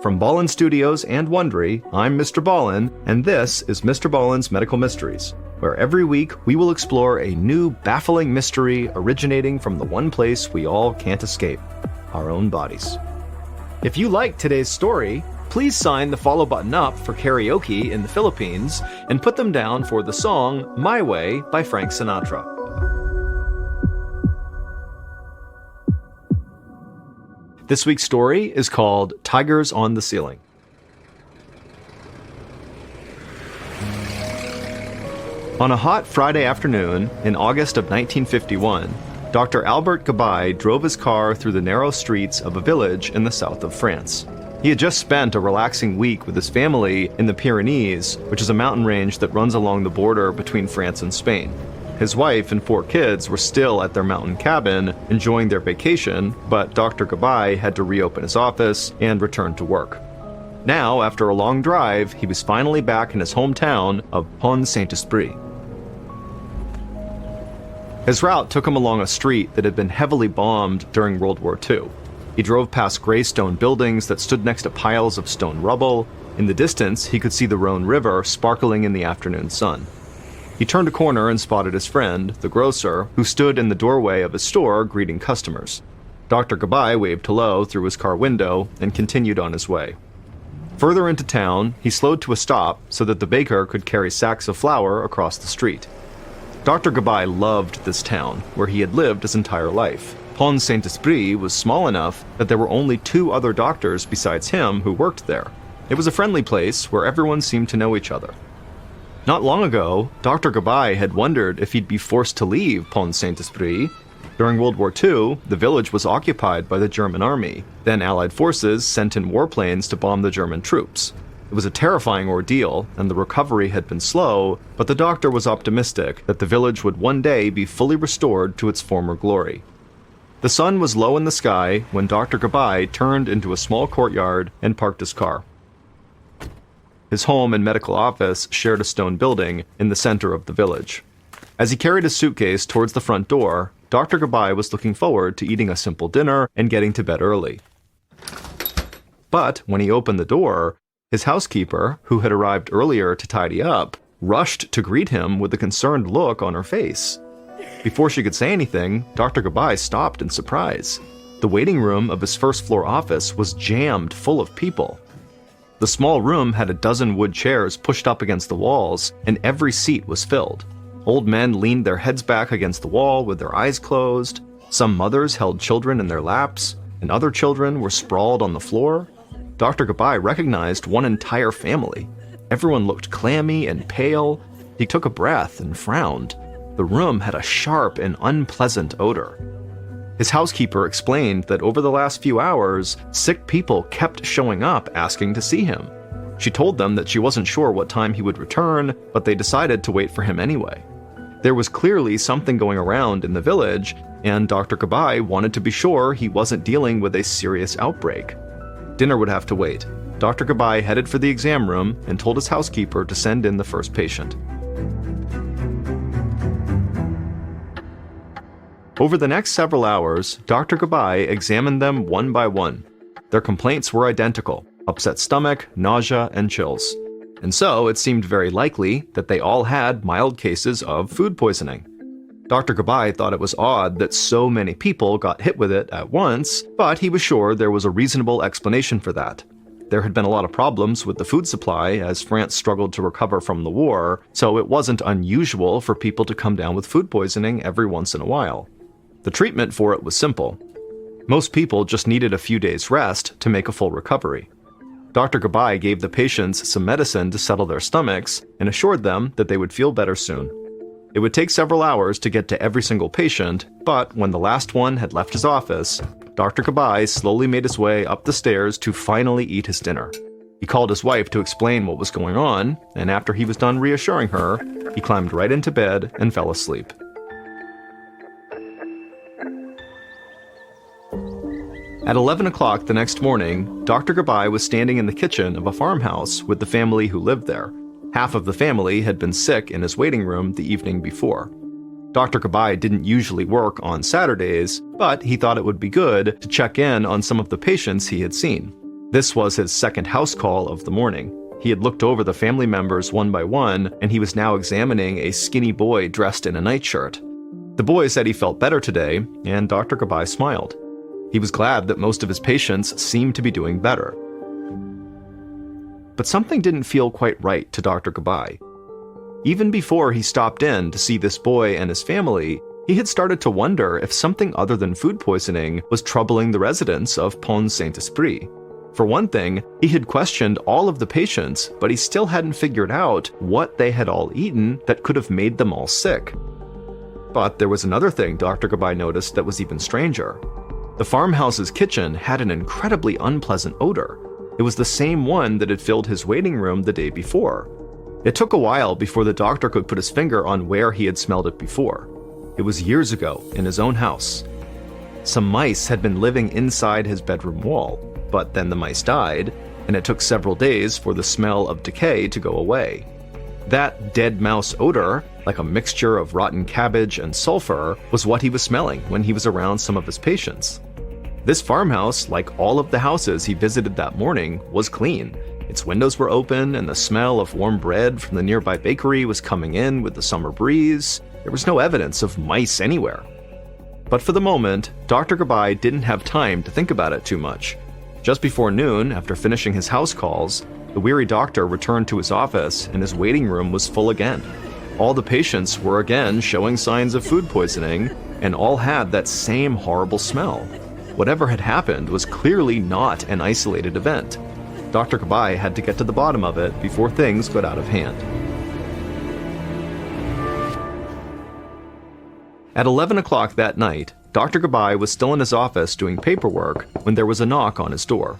From Ballen Studios and Wondery, I'm Mr. Ballen, and this is Mr. Ballen's Medical Mysteries, where every week we will explore a new baffling mystery originating from the one place we all can't escape, our own bodies. If you like today's story, please sign the follow button up for karaoke in the Philippines and put them down for the song My Way by Frank Sinatra. This week's story is called Tigers on the Ceiling. On a hot Friday afternoon in August of 1951, Dr. Albert Gabay drove his car through the narrow streets of a village in the south of France. He had just spent a relaxing week with his family in the Pyrenees, which is a mountain range that runs along the border between France and Spain. His wife and 4 kids were still at their mountain cabin, enjoying their vacation, but Dr. Gabay had to reopen his office and return to work. Now, after a long drive, he was finally back in his hometown of Pont St. Esprit. His route took him along a street that had been heavily bombed during World War II. He drove past gray stone buildings that stood next to piles of stone rubble. In the distance, he could see the Rhone River sparkling in the afternoon sun. He turned a corner and spotted his friend, the grocer, who stood in the doorway of his store greeting customers. Dr. Gabay waved hello through his car window and continued on his way. Further into town, he slowed to a stop so that the baker could carry sacks of flour across the street. Dr. Gabay loved this town, where he had lived his entire life. Pont St. Esprit was small enough that there were only 2 other doctors besides him who worked there. It was a friendly place where everyone seemed to know each other. Not long ago, Dr. Gabay had wondered if he'd be forced to leave Pont St. Esprit. During World War II, the village was occupied by the German army. Then Allied forces sent in warplanes to bomb the German troops. It was a terrifying ordeal, and the recovery had been slow, but the doctor was optimistic that the village would one day be fully restored to its former glory. The sun was low in the sky when Dr. Gabay turned into a small courtyard and parked his car. His home and medical office shared a stone building in the center of the village. As he carried his suitcase towards the front door, Dr. Gabay was looking forward to eating a simple dinner and getting to bed early. But when he opened the door, his housekeeper, who had arrived earlier to tidy up, rushed to greet him with a concerned look on her face. Before she could say anything, Dr. Gabay stopped in surprise. The waiting room of his first-floor office was jammed full of people. The small room had a dozen wood chairs pushed up against the walls, and every seat was filled. Old men leaned their heads back against the wall with their eyes closed. Some mothers held children in their laps, and other children were sprawled on the floor. Dr. Gabay recognized one entire family. Everyone looked clammy and pale. He took a breath and frowned. The room had a sharp and unpleasant odor. His housekeeper explained that over the last few hours, sick people kept showing up asking to see him. She told them that she wasn't sure what time he would return, but they decided to wait for him anyway. There was clearly something going around in the village, and Dr. Gabay wanted to be sure he wasn't dealing with a serious outbreak. Dinner would have to wait. Dr. Gabay headed for the exam room and told his housekeeper to send in the first patient. Over the next several hours, Dr. Gabay examined them one by one. Their complaints were identical: upset stomach, nausea, and chills. And so it seemed very likely that they all had mild cases of food poisoning. Dr. Gabay thought it was odd that so many people got hit with it at once, but he was sure there was a reasonable explanation for that. There had been a lot of problems with the food supply as France struggled to recover from the war, so it wasn't unusual for people to come down with food poisoning every once in a while. The treatment for it was simple. Most people just needed a few days' rest to make a full recovery. Dr. Gabay gave the patients some medicine to settle their stomachs and assured them that they would feel better soon. It would take several hours to get to every single patient, but when the last one had left his office, Dr. Gabay slowly made his way up the stairs to finally eat his dinner. He called his wife to explain what was going on, and after he was done reassuring her, he climbed right into bed and fell asleep. At 11 o'clock the next morning, Dr. Gabay was standing in the kitchen of a farmhouse with the family who lived there. Half of the family had been sick in his waiting room the evening before. Dr. Gabay didn't usually work on Saturdays, but he thought it would be good to check in on some of the patients he had seen. This was his second house call of the morning. He had looked over the family members one by one, and he was now examining a skinny boy dressed in a nightshirt. The boy said he felt better today, and Dr. Gabai smiled. He was glad that most of his patients seemed to be doing better. But something didn't feel quite right to Dr. Gabai. Even before he stopped in to see this boy and his family, he had started to wonder if something other than food poisoning was troubling the residents of Pont St. Esprit. For one thing, he had questioned all of the patients, but he still hadn't figured out what they had all eaten that could have made them all sick. But there was another thing Dr. Gabai noticed that was even stranger. The farmhouse's kitchen had an incredibly unpleasant odor. It was the same one that had filled his waiting room the day before. It took a while before the doctor could put his finger on where he had smelled it before. It was years ago, in his own house. Some mice had been living inside his bedroom wall, but then the mice died, and it took several days for the smell of decay to go away. That dead mouse odor, like a mixture of rotten cabbage and sulfur, was what he was smelling when he was around some of his patients. This farmhouse, like all of the houses he visited that morning, was clean. Its windows were open, and the smell of warm bread from the nearby bakery was coming in with the summer breeze. There was no evidence of mice anywhere. But for the moment, Dr. Gabai didn't have time to think about it too much. Just before noon, after finishing his house calls, the weary doctor returned to his office, and his waiting room was full again. All the patients were again showing signs of food poisoning, and all had that same horrible smell. Whatever had happened was clearly not an isolated event. Dr. Gabai had to get to the bottom of it before things got out of hand. At 11 o'clock that night, Dr. Gabai was still in his office doing paperwork when there was a knock on his door.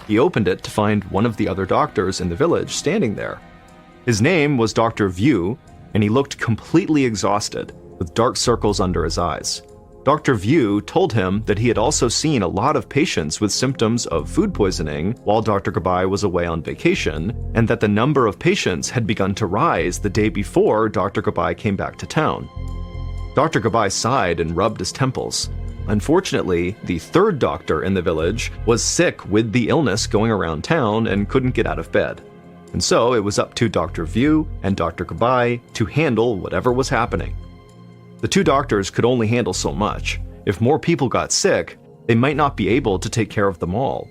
He opened it to find one of the other doctors in the village standing there. His name was Dr. View, and he looked completely exhausted, with dark circles under his eyes. Dr. View told him that he had also seen a lot of patients with symptoms of food poisoning while Dr. Gabai was away on vacation, and that the number of patients had begun to rise the day before Dr. Gabai came back to town. Dr. Gabai sighed and rubbed his temples. Unfortunately, the third doctor in the village was sick with the illness going around town and couldn't get out of bed. And so it was up to Dr. View and Dr. Gabai to handle whatever was happening. The two doctors could only handle so much. If more people got sick, they might not be able to take care of them all.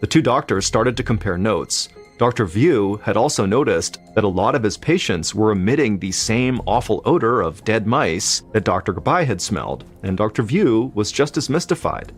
The two doctors started to compare notes. Dr. View had also noticed that a lot of his patients were emitting the same awful odor of dead mice that Dr. Gabai had smelled, and Dr. View was just as mystified.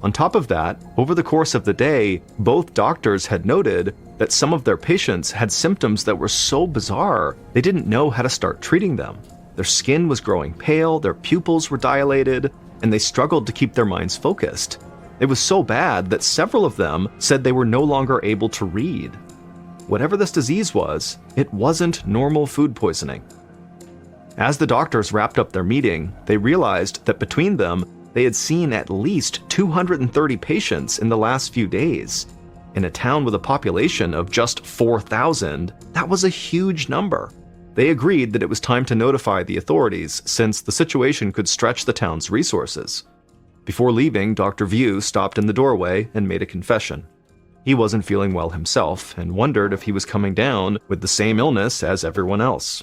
On top of that, over the course of the day, both doctors had noted that some of their patients had symptoms that were so bizarre they didn't know how to start treating them. Their skin was growing pale, their pupils were dilated, and they struggled to keep their minds focused. It was so bad that several of them said they were no longer able to read. Whatever this disease was, it wasn't normal food poisoning. As the doctors wrapped up their meeting, they realized that between them, they had seen at least 230 patients in the last few days. In a town with a population of just 4,000, that was a huge number. They agreed that it was time to notify the authorities since the situation could stretch the town's resources. Before leaving, Dr. View stopped in the doorway and made a confession. He wasn't feeling well himself and wondered if he was coming down with the same illness as everyone else.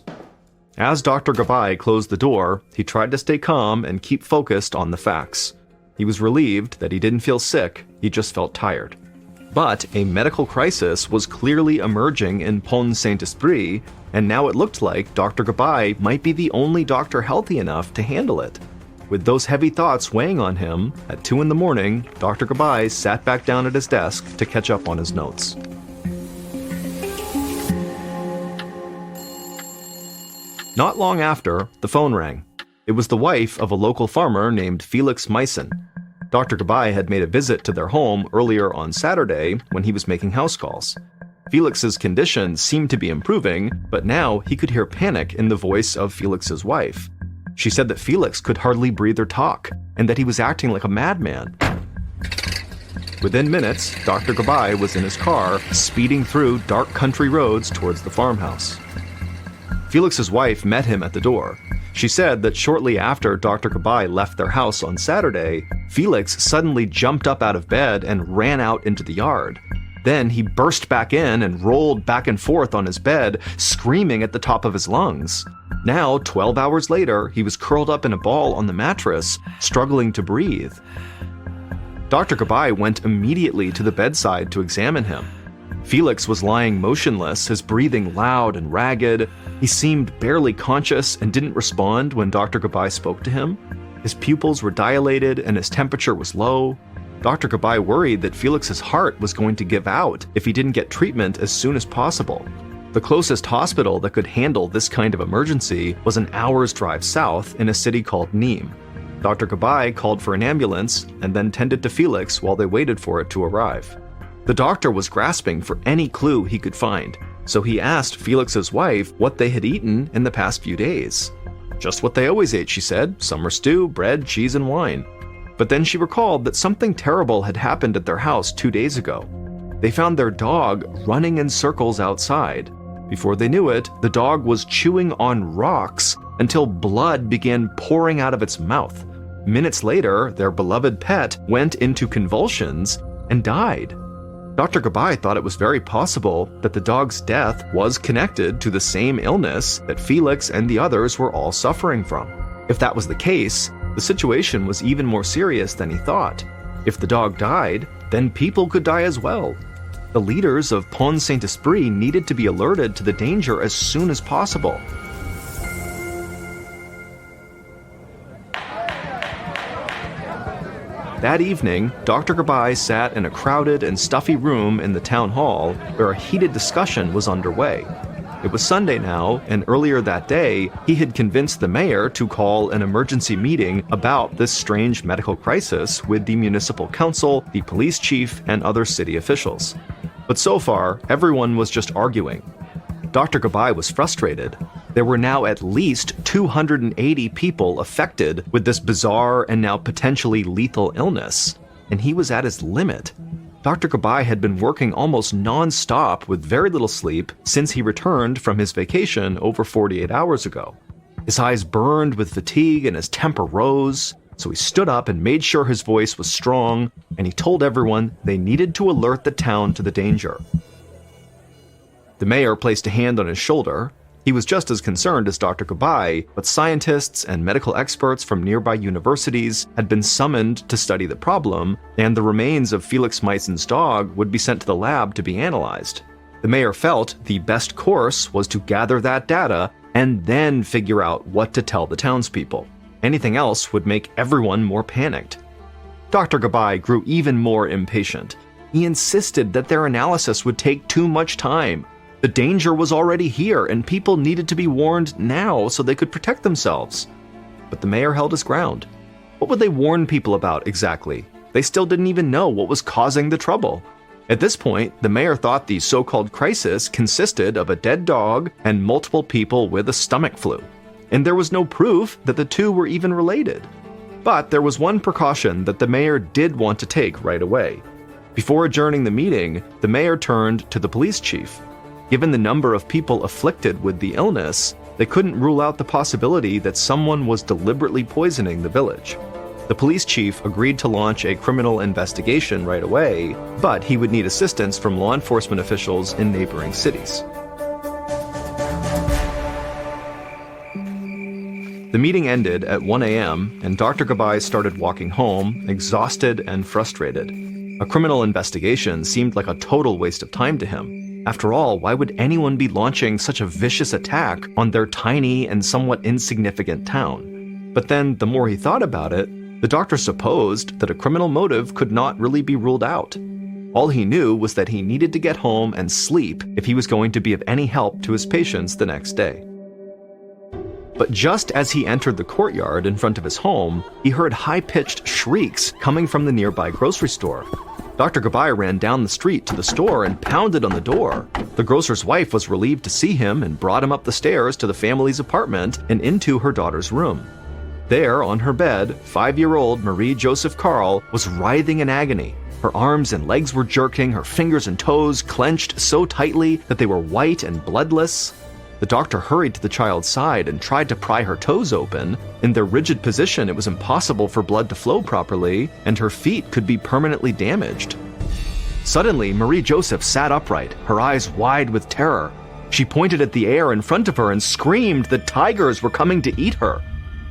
As Dr. Gabai closed the door, he tried to stay calm and keep focused on the facts. He was relieved that he didn't feel sick, he just felt tired. But a medical crisis was clearly emerging in Pont St. Esprit, and now it looked like Dr. Gabai might be the only doctor healthy enough to handle it. With those heavy thoughts weighing on him, at 2 a.m, Dr. Gabai sat back down at his desk to catch up on his notes. Not long after, the phone rang. It was the wife of a local farmer named Felix Meissen. Dr. Gabai had made a visit to their home earlier on Saturday when he was making house calls. Felix's condition seemed to be improving, but now he could hear panic in the voice of Felix's wife. She said that Felix could hardly breathe or talk, and that he was acting like a madman. Within minutes, Dr. Gabai was in his car, speeding through dark country roads towards the farmhouse. Felix's wife met him at the door. She said that shortly after Dr. Gabai left their house on Saturday, Felix suddenly jumped up out of bed and ran out into the yard. Then he burst back in and rolled back and forth on his bed, screaming at the top of his lungs. Now, 12 hours later, he was curled up in a ball on the mattress, struggling to breathe. Dr. Gabai went immediately to the bedside to examine him. Felix was lying motionless, his breathing loud and ragged. He seemed barely conscious and didn't respond when Dr. Gabai spoke to him. His pupils were dilated and his temperature was low. Dr. Gabai worried that Felix's heart was going to give out if he didn't get treatment as soon as possible. The closest hospital that could handle this kind of emergency was an hour's drive south in a city called Nîmes. Dr. Gabai called for an ambulance and then tended to Felix while they waited for it to arrive. The doctor was grasping for any clue he could find, so he asked Felix's wife what they had eaten in the past few days. Just what they always ate, she said, summer stew, bread, cheese, and wine. But then she recalled that something terrible had happened at their house 2 days ago. They found their dog running in circles outside. Before they knew it, the dog was chewing on rocks until blood began pouring out of its mouth. Minutes later, their beloved pet went into convulsions and died. Dr. Gabai thought it was very possible that the dog's death was connected to the same illness that Felix and the others were all suffering from. If that was the case, the situation was even more serious than he thought. If the dog died, then people could die as well. The leaders of Pont St. Esprit needed to be alerted to the danger as soon as possible. That evening, Dr. Gabai sat in a crowded and stuffy room in the town hall where a heated discussion was underway. It was Sunday now, and earlier that day, he had convinced the mayor to call an emergency meeting about this strange medical crisis with the municipal council, the police chief, and other city officials. But so far, everyone was just arguing. Dr. Gabai was frustrated. There were now at least 280 people affected with this bizarre and now potentially lethal illness, and he was at his limit. Dr. Gabai had been working almost non-stop with very little sleep since he returned from his vacation over 48 hours ago. His eyes burned with fatigue and his temper rose, so he stood up and made sure his voice was strong, and he told everyone they needed to alert the town to the danger. The mayor placed a hand on his shoulder. He was just as concerned as Dr. Gabai, but scientists and medical experts from nearby universities had been summoned to study the problem, and the remains of Felix Meissen's dog would be sent to the lab to be analyzed. The mayor felt the best course was to gather that data and then figure out what to tell the townspeople. Anything else would make everyone more panicked. Dr. Gabai grew even more impatient. He insisted that their analysis would take too much time. The danger was already here, and people needed to be warned now so they could protect themselves. But the mayor held his ground. What would they warn people about exactly? They still didn't even know what was causing the trouble. At this point, the mayor thought the so-called crisis consisted of a dead dog and multiple people with a stomach flu, and there was no proof that the two were even related. But there was one precaution that the mayor did want to take right away. Before adjourning the meeting, the mayor turned to the police chief. Given the number of people afflicted with the illness, they couldn't rule out the possibility that someone was deliberately poisoning the village. The police chief agreed to launch a criminal investigation right away, but he would need assistance from law enforcement officials in neighboring cities. The meeting ended at 1 a.m., and Dr. Gabai started walking home, exhausted and frustrated. A criminal investigation seemed like a total waste of time to him. After all, why would anyone be launching such a vicious attack on their tiny and somewhat insignificant town? But then, the more he thought about it, the doctor supposed that a criminal motive could not really be ruled out. All he knew was that he needed to get home and sleep if he was going to be of any help to his patients the next day. But just as he entered the courtyard in front of his home, he heard high-pitched shrieks coming from the nearby grocery store. Dr. Gabai ran down the street to the store and pounded on the door. The grocer's wife was relieved to see him and brought him up the stairs to the family's apartment and into her daughter's room. There, on her bed, 5-year-old Marie Joseph Carl was writhing in agony. Her arms and legs were jerking, her fingers and toes clenched so tightly that they were white and bloodless. The doctor hurried to the child's side and tried to pry her toes open. In their rigid position, it was impossible for blood to flow properly, and her feet could be permanently damaged. Suddenly, Marie Joseph sat upright, her eyes wide with terror. She pointed at the air in front of her and screamed that tigers were coming to eat her.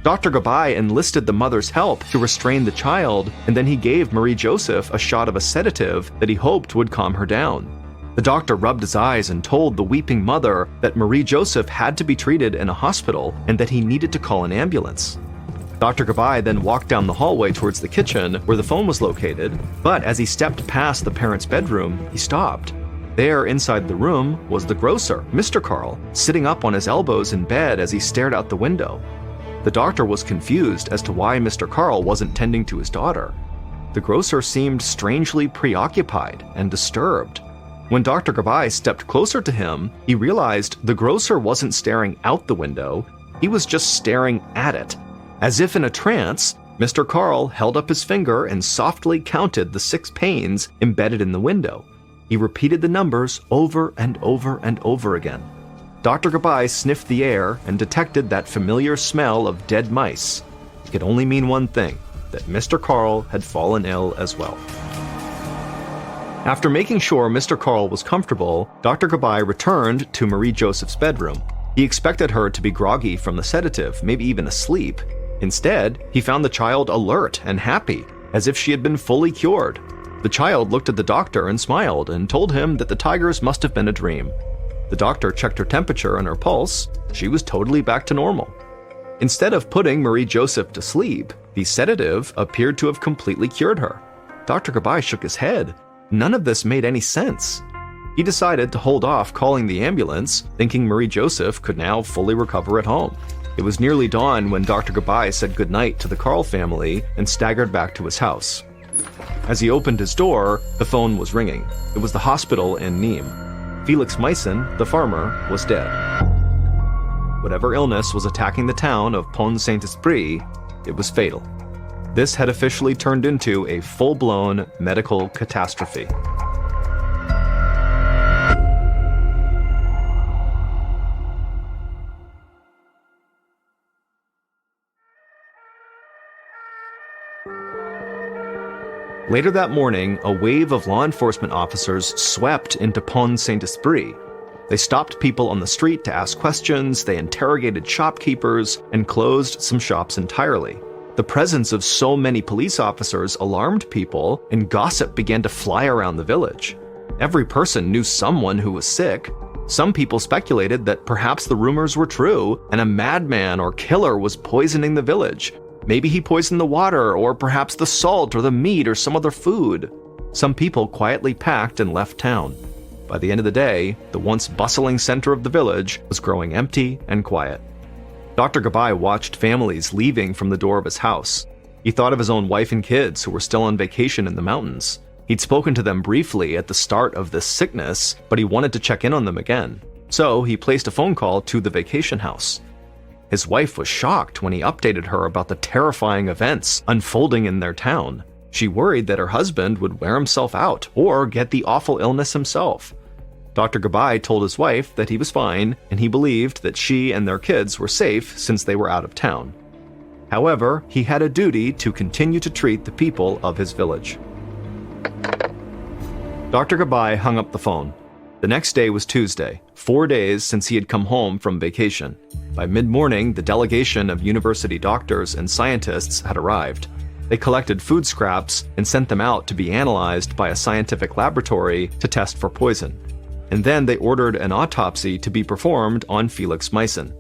Dr. Gabai enlisted the mother's help to restrain the child, and then he gave Marie Joseph a shot of a sedative that he hoped would calm her down. The doctor rubbed his eyes and told the weeping mother that Marie Joseph had to be treated in a hospital and that he needed to call an ambulance. Dr. Gabai then walked down the hallway towards the kitchen where the phone was located, but as he stepped past the parents' bedroom, he stopped. There, inside the room, was the grocer, Mr. Carl, sitting up on his elbows in bed as he stared out the window. The doctor was confused as to why Mr. Carl wasn't tending to his daughter. The grocer seemed strangely preoccupied and disturbed. When Dr. Gabai stepped closer to him, he realized the grocer wasn't staring out the window, he was just staring at it. As if in a trance, Mr. Carl held up his finger and softly counted the 6 panes embedded in the window. He repeated the numbers over and over and over again. Dr. Gabai sniffed the air and detected that familiar smell of dead mice. It could only mean one thing, that Mr. Carl had fallen ill as well. After making sure Mr. Carl was comfortable, Dr. Gabai returned to Marie Joseph's bedroom. He expected her to be groggy from the sedative, maybe even asleep. Instead, he found the child alert and happy, as if she had been fully cured. The child looked at the doctor and smiled and told him that the tigers must have been a dream. The doctor checked her temperature and her pulse. She was totally back to normal. Instead of putting Marie Joseph to sleep, the sedative appeared to have completely cured her. Dr. Gabai shook his head. None of this made any sense. He decided to hold off calling the ambulance, thinking Marie Joseph could now fully recover at home. It was nearly dawn when Dr. Gabai said goodnight to the Carl family and staggered back to his house. As he opened his door, the phone was ringing. It was the hospital in Nîmes. Felix Meissen, the farmer, was dead. Whatever illness was attacking the town of Pont St. Esprit, it was fatal. This had officially turned into a full-blown medical catastrophe. Later that morning, a wave of law enforcement officers swept into Pont St. Esprit. They stopped people on the street to ask questions, they interrogated shopkeepers, and closed some shops entirely. The presence of so many police officers alarmed people, and gossip began to fly around the village. Every person knew someone who was sick. Some people speculated that perhaps the rumors were true, and a madman or killer was poisoning the village. Maybe he poisoned the water, or perhaps the salt or the meat or some other food. Some people quietly packed and left town. By the end of the day, the once bustling center of the village was growing empty and quiet. Dr. Gabai watched families leaving from the door of his house. He thought of his own wife and kids who were still on vacation in the mountains. He'd spoken to them briefly at the start of this sickness, but he wanted to check in on them again. So he placed a phone call to the vacation house. His wife was shocked when he updated her about the terrifying events unfolding in their town. She worried that her husband would wear himself out or get the awful illness himself. Dr. Gabai told his wife that he was fine, and he believed that she and their kids were safe since they were out of town. However, he had a duty to continue to treat the people of his village. Dr. Gabai hung up the phone. The next day was Tuesday, 4 days since he had come home from vacation. By mid-morning, the delegation of university doctors and scientists had arrived. They collected food scraps and sent them out to be analyzed by a scientific laboratory to test for poison. And then they ordered an autopsy to be performed on Felix Meissen.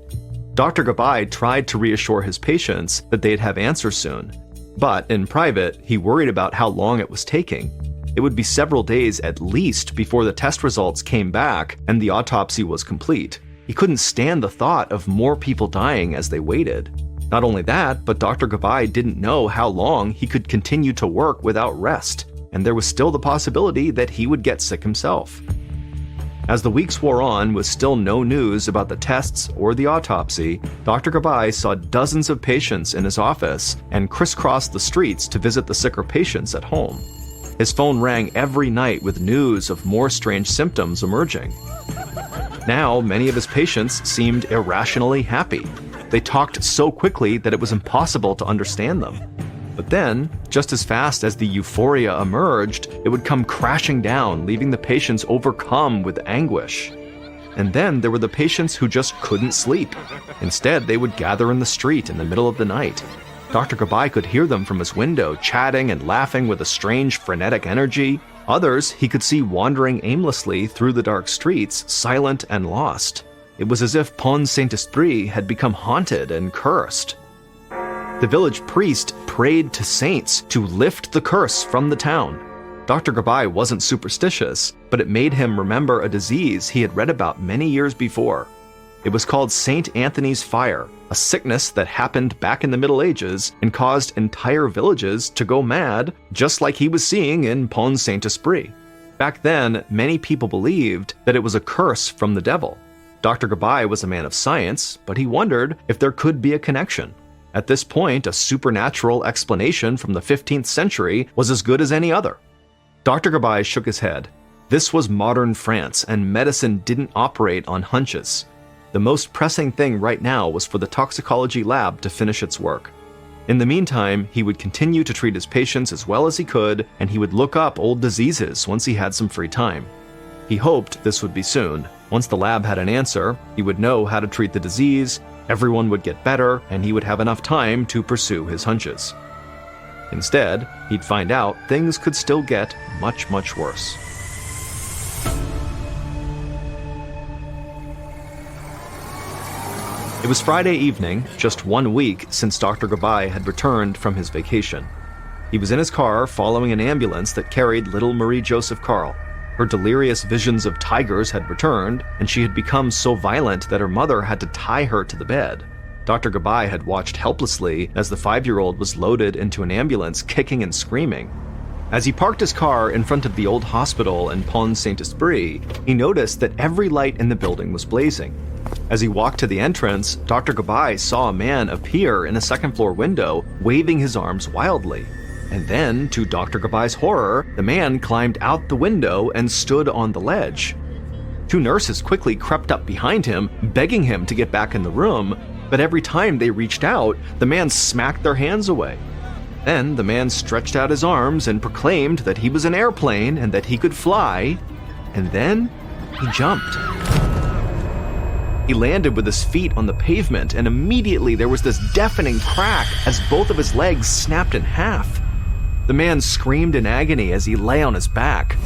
Dr. Gabai tried to reassure his patients that they'd have answers soon. But in private, he worried about how long it was taking. It would be several days at least before the test results came back and the autopsy was complete. He couldn't stand the thought of more people dying as they waited. Not only that, but Dr. Gabai didn't know how long he could continue to work without rest, and there was still the possibility that he would get sick himself. As the weeks wore on with still no news about the tests or the autopsy, Dr. Gabai saw dozens of patients in his office and crisscrossed the streets to visit the sicker patients at home. His phone rang every night with news of more strange symptoms emerging. Now, many of his patients seemed irrationally happy. They talked so quickly that it was impossible to understand them. But then, just as fast as the euphoria emerged, it would come crashing down, leaving the patients overcome with anguish. And then there were the patients who just couldn't sleep. Instead, they would gather in the street in the middle of the night. Dr. Gabai could hear them from his window, chatting and laughing with a strange, frenetic energy. Others he could see wandering aimlessly through the dark streets, silent and lost. It was as if Pont St. Esprit had become haunted and cursed. The village priest prayed to saints to lift the curse from the town. Dr. Gabai wasn't superstitious, but it made him remember a disease he had read about many years before. It was called St. Anthony's Fire, a sickness that happened back in the Middle Ages and caused entire villages to go mad, just like he was seeing in Pont St. Esprit. Back then, many people believed that it was a curse from the devil. Dr. Gabai was a man of science, but he wondered if there could be a connection. At this point, a supernatural explanation from the 15th century was as good as any other. Dr. Gabai shook his head. This was modern France, and medicine didn't operate on hunches. The most pressing thing right now was for the toxicology lab to finish its work. In the meantime, he would continue to treat his patients as well as he could, and he would look up old diseases once he had some free time. He hoped this would be soon. Once the lab had an answer, he would know how to treat the disease, everyone would get better, and he would have enough time to pursue his hunches. Instead, he'd find out things could still get much, much worse. It was Friday evening, just 1 week since Dr. Gabai had returned from his vacation. He was in his car following an ambulance that carried little Marie Joseph Karl. Her delirious visions of tigers had returned, and she had become so violent that her mother had to tie her to the bed. Dr. Gabai had watched helplessly as the 5-year-old was loaded into an ambulance, kicking and screaming. As he parked his car in front of the old hospital in Pont St. Esprit, he noticed that every light in the building was blazing. As he walked to the entrance, Dr. Gabai saw a man appear in a second-floor window, waving his arms wildly. And then, to Dr. Gabai's horror, the man climbed out the window and stood on the ledge. 2 nurses quickly crept up behind him, begging him to get back in the room, but every time they reached out, the man smacked their hands away. Then the man stretched out his arms and proclaimed that he was an airplane and that he could fly, and then he jumped. He landed with his feet on the pavement, and immediately there was this deafening crack as both of his legs snapped in half. The man screamed in agony as he lay on his back.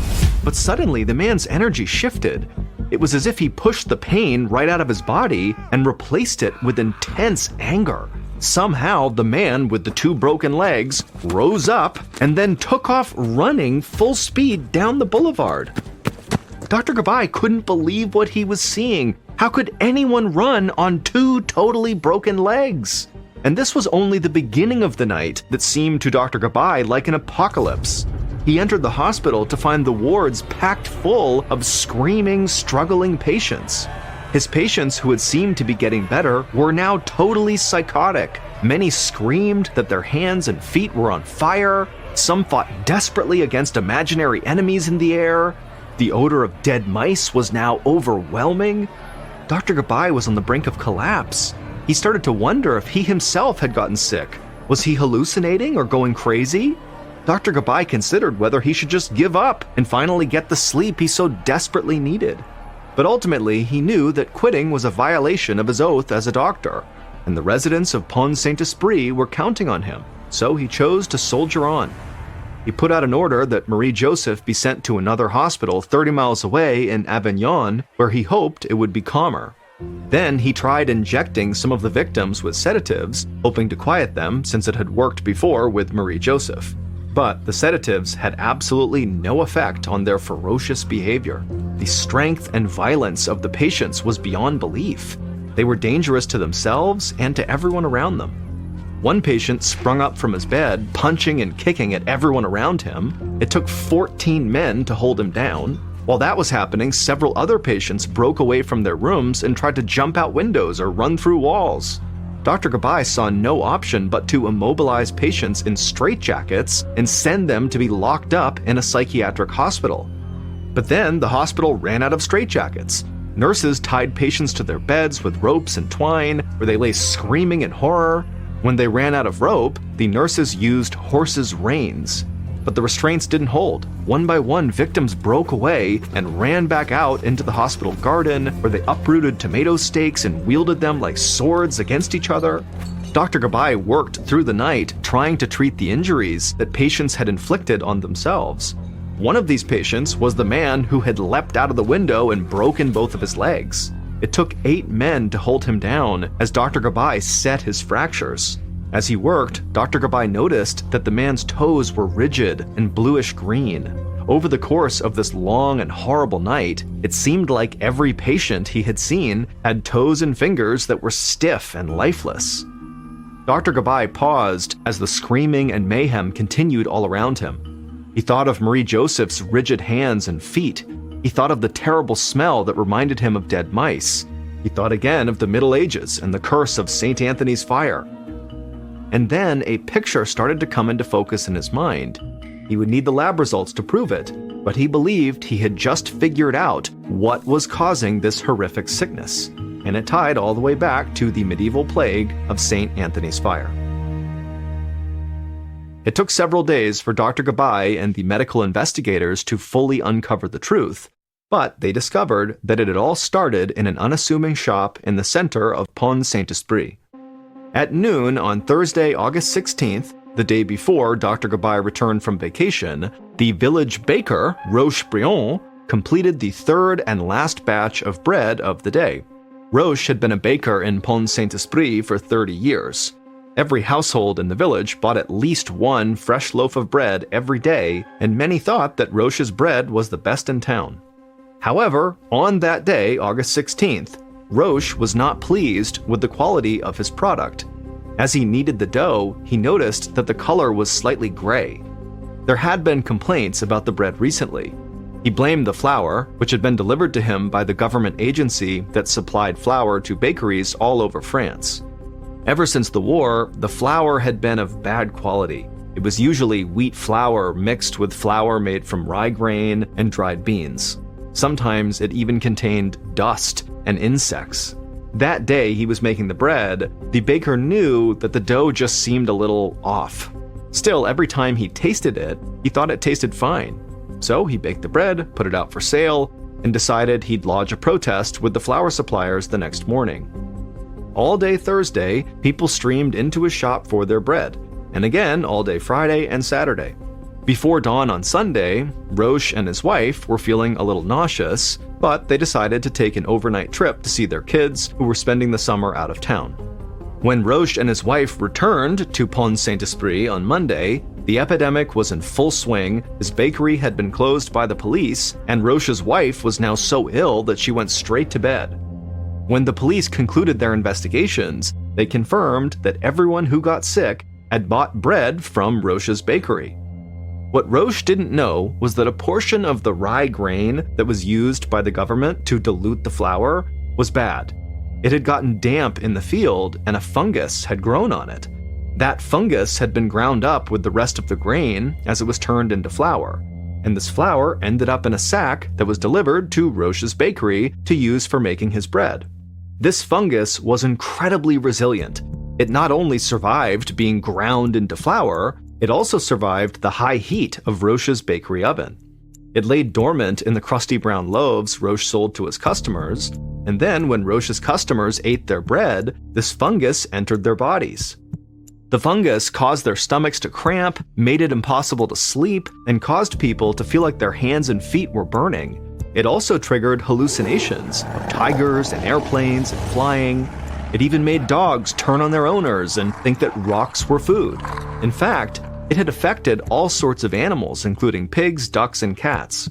But suddenly, the man's energy shifted. It was as if he pushed the pain right out of his body and replaced it with intense anger. Somehow, the man with the 2 broken legs rose up and then took off running full speed down the boulevard. Dr. Gabai couldn't believe what he was seeing. How could anyone run on 2 totally broken legs? And this was only the beginning of the night that seemed to Dr. Gabai like an apocalypse. He entered the hospital to find the wards packed full of screaming, struggling patients. His patients who had seemed to be getting better were now totally psychotic. Many screamed that their hands and feet were on fire. Some fought desperately against imaginary enemies in the air. The odor of dead mice was now overwhelming. Dr. Gabai was on the brink of collapse. He started to wonder if he himself had gotten sick. Was he hallucinating or going crazy? Dr. Gabai considered whether he should just give up and finally get the sleep he so desperately needed. But ultimately, he knew that quitting was a violation of his oath as a doctor, and the residents of Pont St. Esprit were counting on him, so he chose to soldier on. He put out an order that Marie Joseph be sent to another hospital 30 miles away in Avignon, where he hoped it would be calmer. Then he tried injecting some of the victims with sedatives, hoping to quiet them since it had worked before with Marie Joseph. But the sedatives had absolutely no effect on their ferocious behavior. The strength and violence of the patients was beyond belief. They were dangerous to themselves and to everyone around them. One patient sprung up from his bed, punching and kicking at everyone around him. It took 14 men to hold him down. While that was happening, several other patients broke away from their rooms and tried to jump out windows or run through walls. Dr. Gabai saw no option but to immobilize patients in straitjackets and send them to be locked up in a psychiatric hospital. But then the hospital ran out of straitjackets. Nurses tied patients to their beds with ropes and twine, where they lay screaming in horror. When they ran out of rope, the nurses used horses' reins. But the restraints didn't hold. One by one, victims broke away and ran back out into the hospital garden, where they uprooted tomato stakes and wielded them like swords against each other. Dr. Gabai worked through the night trying to treat the injuries that patients had inflicted on themselves. One of these patients was the man who had leapt out of the window and broken both of his legs. It took 8 men to hold him down as Dr. Gabai set his fractures. As he worked, Dr. Gabai noticed that the man's toes were rigid and bluish-green. Over the course of this long and horrible night, it seemed like every patient he had seen had toes and fingers that were stiff and lifeless. Dr. Gabai paused as the screaming and mayhem continued all around him. He thought of Marie Joseph's rigid hands and feet. He thought of the terrible smell that reminded him of dead mice. He thought again of the Middle Ages and the curse of St. Anthony's fire. And then a picture started to come into focus in his mind. He would need the lab results to prove it, but he believed he had just figured out what was causing this horrific sickness, and it tied all the way back to the medieval plague of St. Anthony's fire. It took several days for Dr. Gabai and the medical investigators to fully uncover the truth, but they discovered that it had all started in an unassuming shop in the center of Pont St. Esprit. At noon on Thursday, August 16th, the day before Dr. Gabai returned from vacation, the village baker, Roche-Brion, completed the third and last batch of bread of the day. Roche had been a baker in Pont St. Esprit for 30 years. Every household in the village bought at least one fresh loaf of bread every day, and many thought that Roche's bread was the best in town. However, on that day, August 16th, Roche was not pleased with the quality of his product. As he kneaded the dough, he noticed that the color was slightly gray. There had been complaints about the bread recently. He blamed the flour, which had been delivered to him by the government agency that supplied flour to bakeries all over France. Ever since the war, the flour had been of bad quality. It was usually wheat flour mixed with flour made from rye grain and dried beans. Sometimes it even contained dust and insects. That day he was making the bread, the baker knew that the dough just seemed a little off. Still, every time he tasted it, he thought it tasted fine. So he baked the bread, put it out for sale, and decided he'd lodge a protest with the flour suppliers the next morning. All day Thursday, people streamed into his shop for their bread, and again all day Friday and Saturday. Before dawn on Sunday, Roche and his wife were feeling a little nauseous, but they decided to take an overnight trip to see their kids who were spending the summer out of town. When Roche and his wife returned to Pont St. Esprit on Monday, the epidemic was in full swing. His bakery had been closed by the police, and Roche's wife was now so ill that she went straight to bed. When the police concluded their investigations, they confirmed that everyone who got sick had bought bread from Roche's bakery. What Roche didn't know was that a portion of the rye grain that was used by the government to dilute the flour was bad. It had gotten damp in the field and a fungus had grown on it. That fungus had been ground up with the rest of the grain as it was turned into flour, and this flour ended up in a sack that was delivered to Roche's bakery to use for making his bread. This fungus was incredibly resilient. It not only survived being ground into flour, it also survived the high heat of Roche's bakery oven. It lay dormant in the crusty brown loaves Roche sold to his customers, and then when Roche's customers ate their bread, this fungus entered their bodies. The fungus caused their stomachs to cramp, made it impossible to sleep, and caused people to feel like their hands and feet were burning. It also triggered hallucinations of tigers and airplanes and flying. It even made dogs turn on their owners and think that rocks were food. In fact, it had affected all sorts of animals, including pigs, ducks, and cats.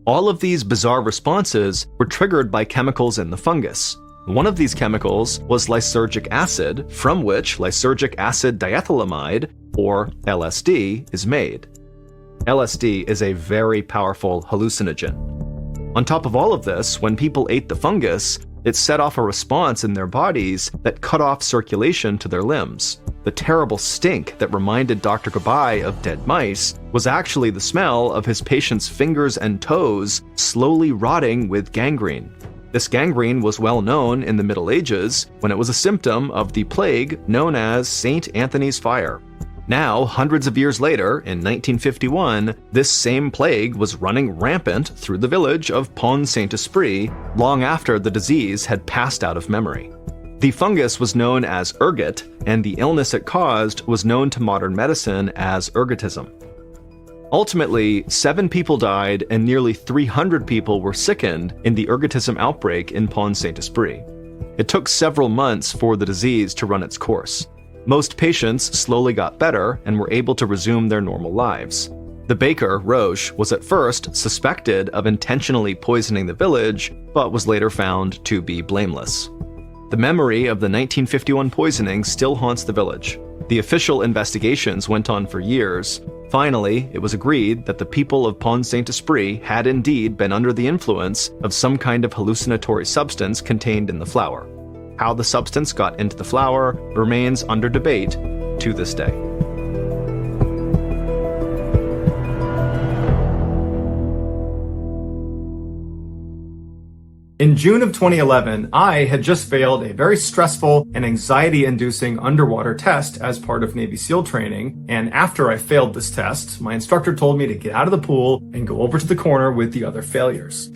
All of these bizarre responses were triggered by chemicals in the fungus. One of these chemicals was lysergic acid, from which lysergic acid diethylamide, or LSD, is made. LSD is a very powerful hallucinogen. On top of all of this, when people ate the fungus, it set off a response in their bodies that cut off circulation to their limbs. The terrible stink that reminded Dr. Gabai of dead mice was actually the smell of his patient's fingers and toes slowly rotting with gangrene. This gangrene was well known in the Middle Ages when it was a symptom of the plague known as St. Anthony's fire. Now, hundreds of years later, in 1951, this same plague was running rampant through the village of Pont St. Esprit long after the disease had passed out of memory. The fungus was known as ergot, and the illness it caused was known to modern medicine as ergotism. Ultimately, 7 people died and nearly 300 people were sickened in the ergotism outbreak in Pont St. Esprit. It took several months for the disease to run its course. Most patients slowly got better and were able to resume their normal lives. The baker, Roche, was at first suspected of intentionally poisoning the village, but was later found to be blameless. The memory of the 1951 poisoning still haunts the village. The official investigations went on for years. Finally, it was agreed that the people of Pont St. Esprit had indeed been under the influence of some kind of hallucinatory substance contained in the flour. How the substance got into the flour remains under debate to this day. In June of 2011, I had just failed a very stressful and anxiety-inducing underwater test as part of Navy SEAL training, and after I failed this test, my instructor told me to get out of the pool and go over to the corner with the other failures.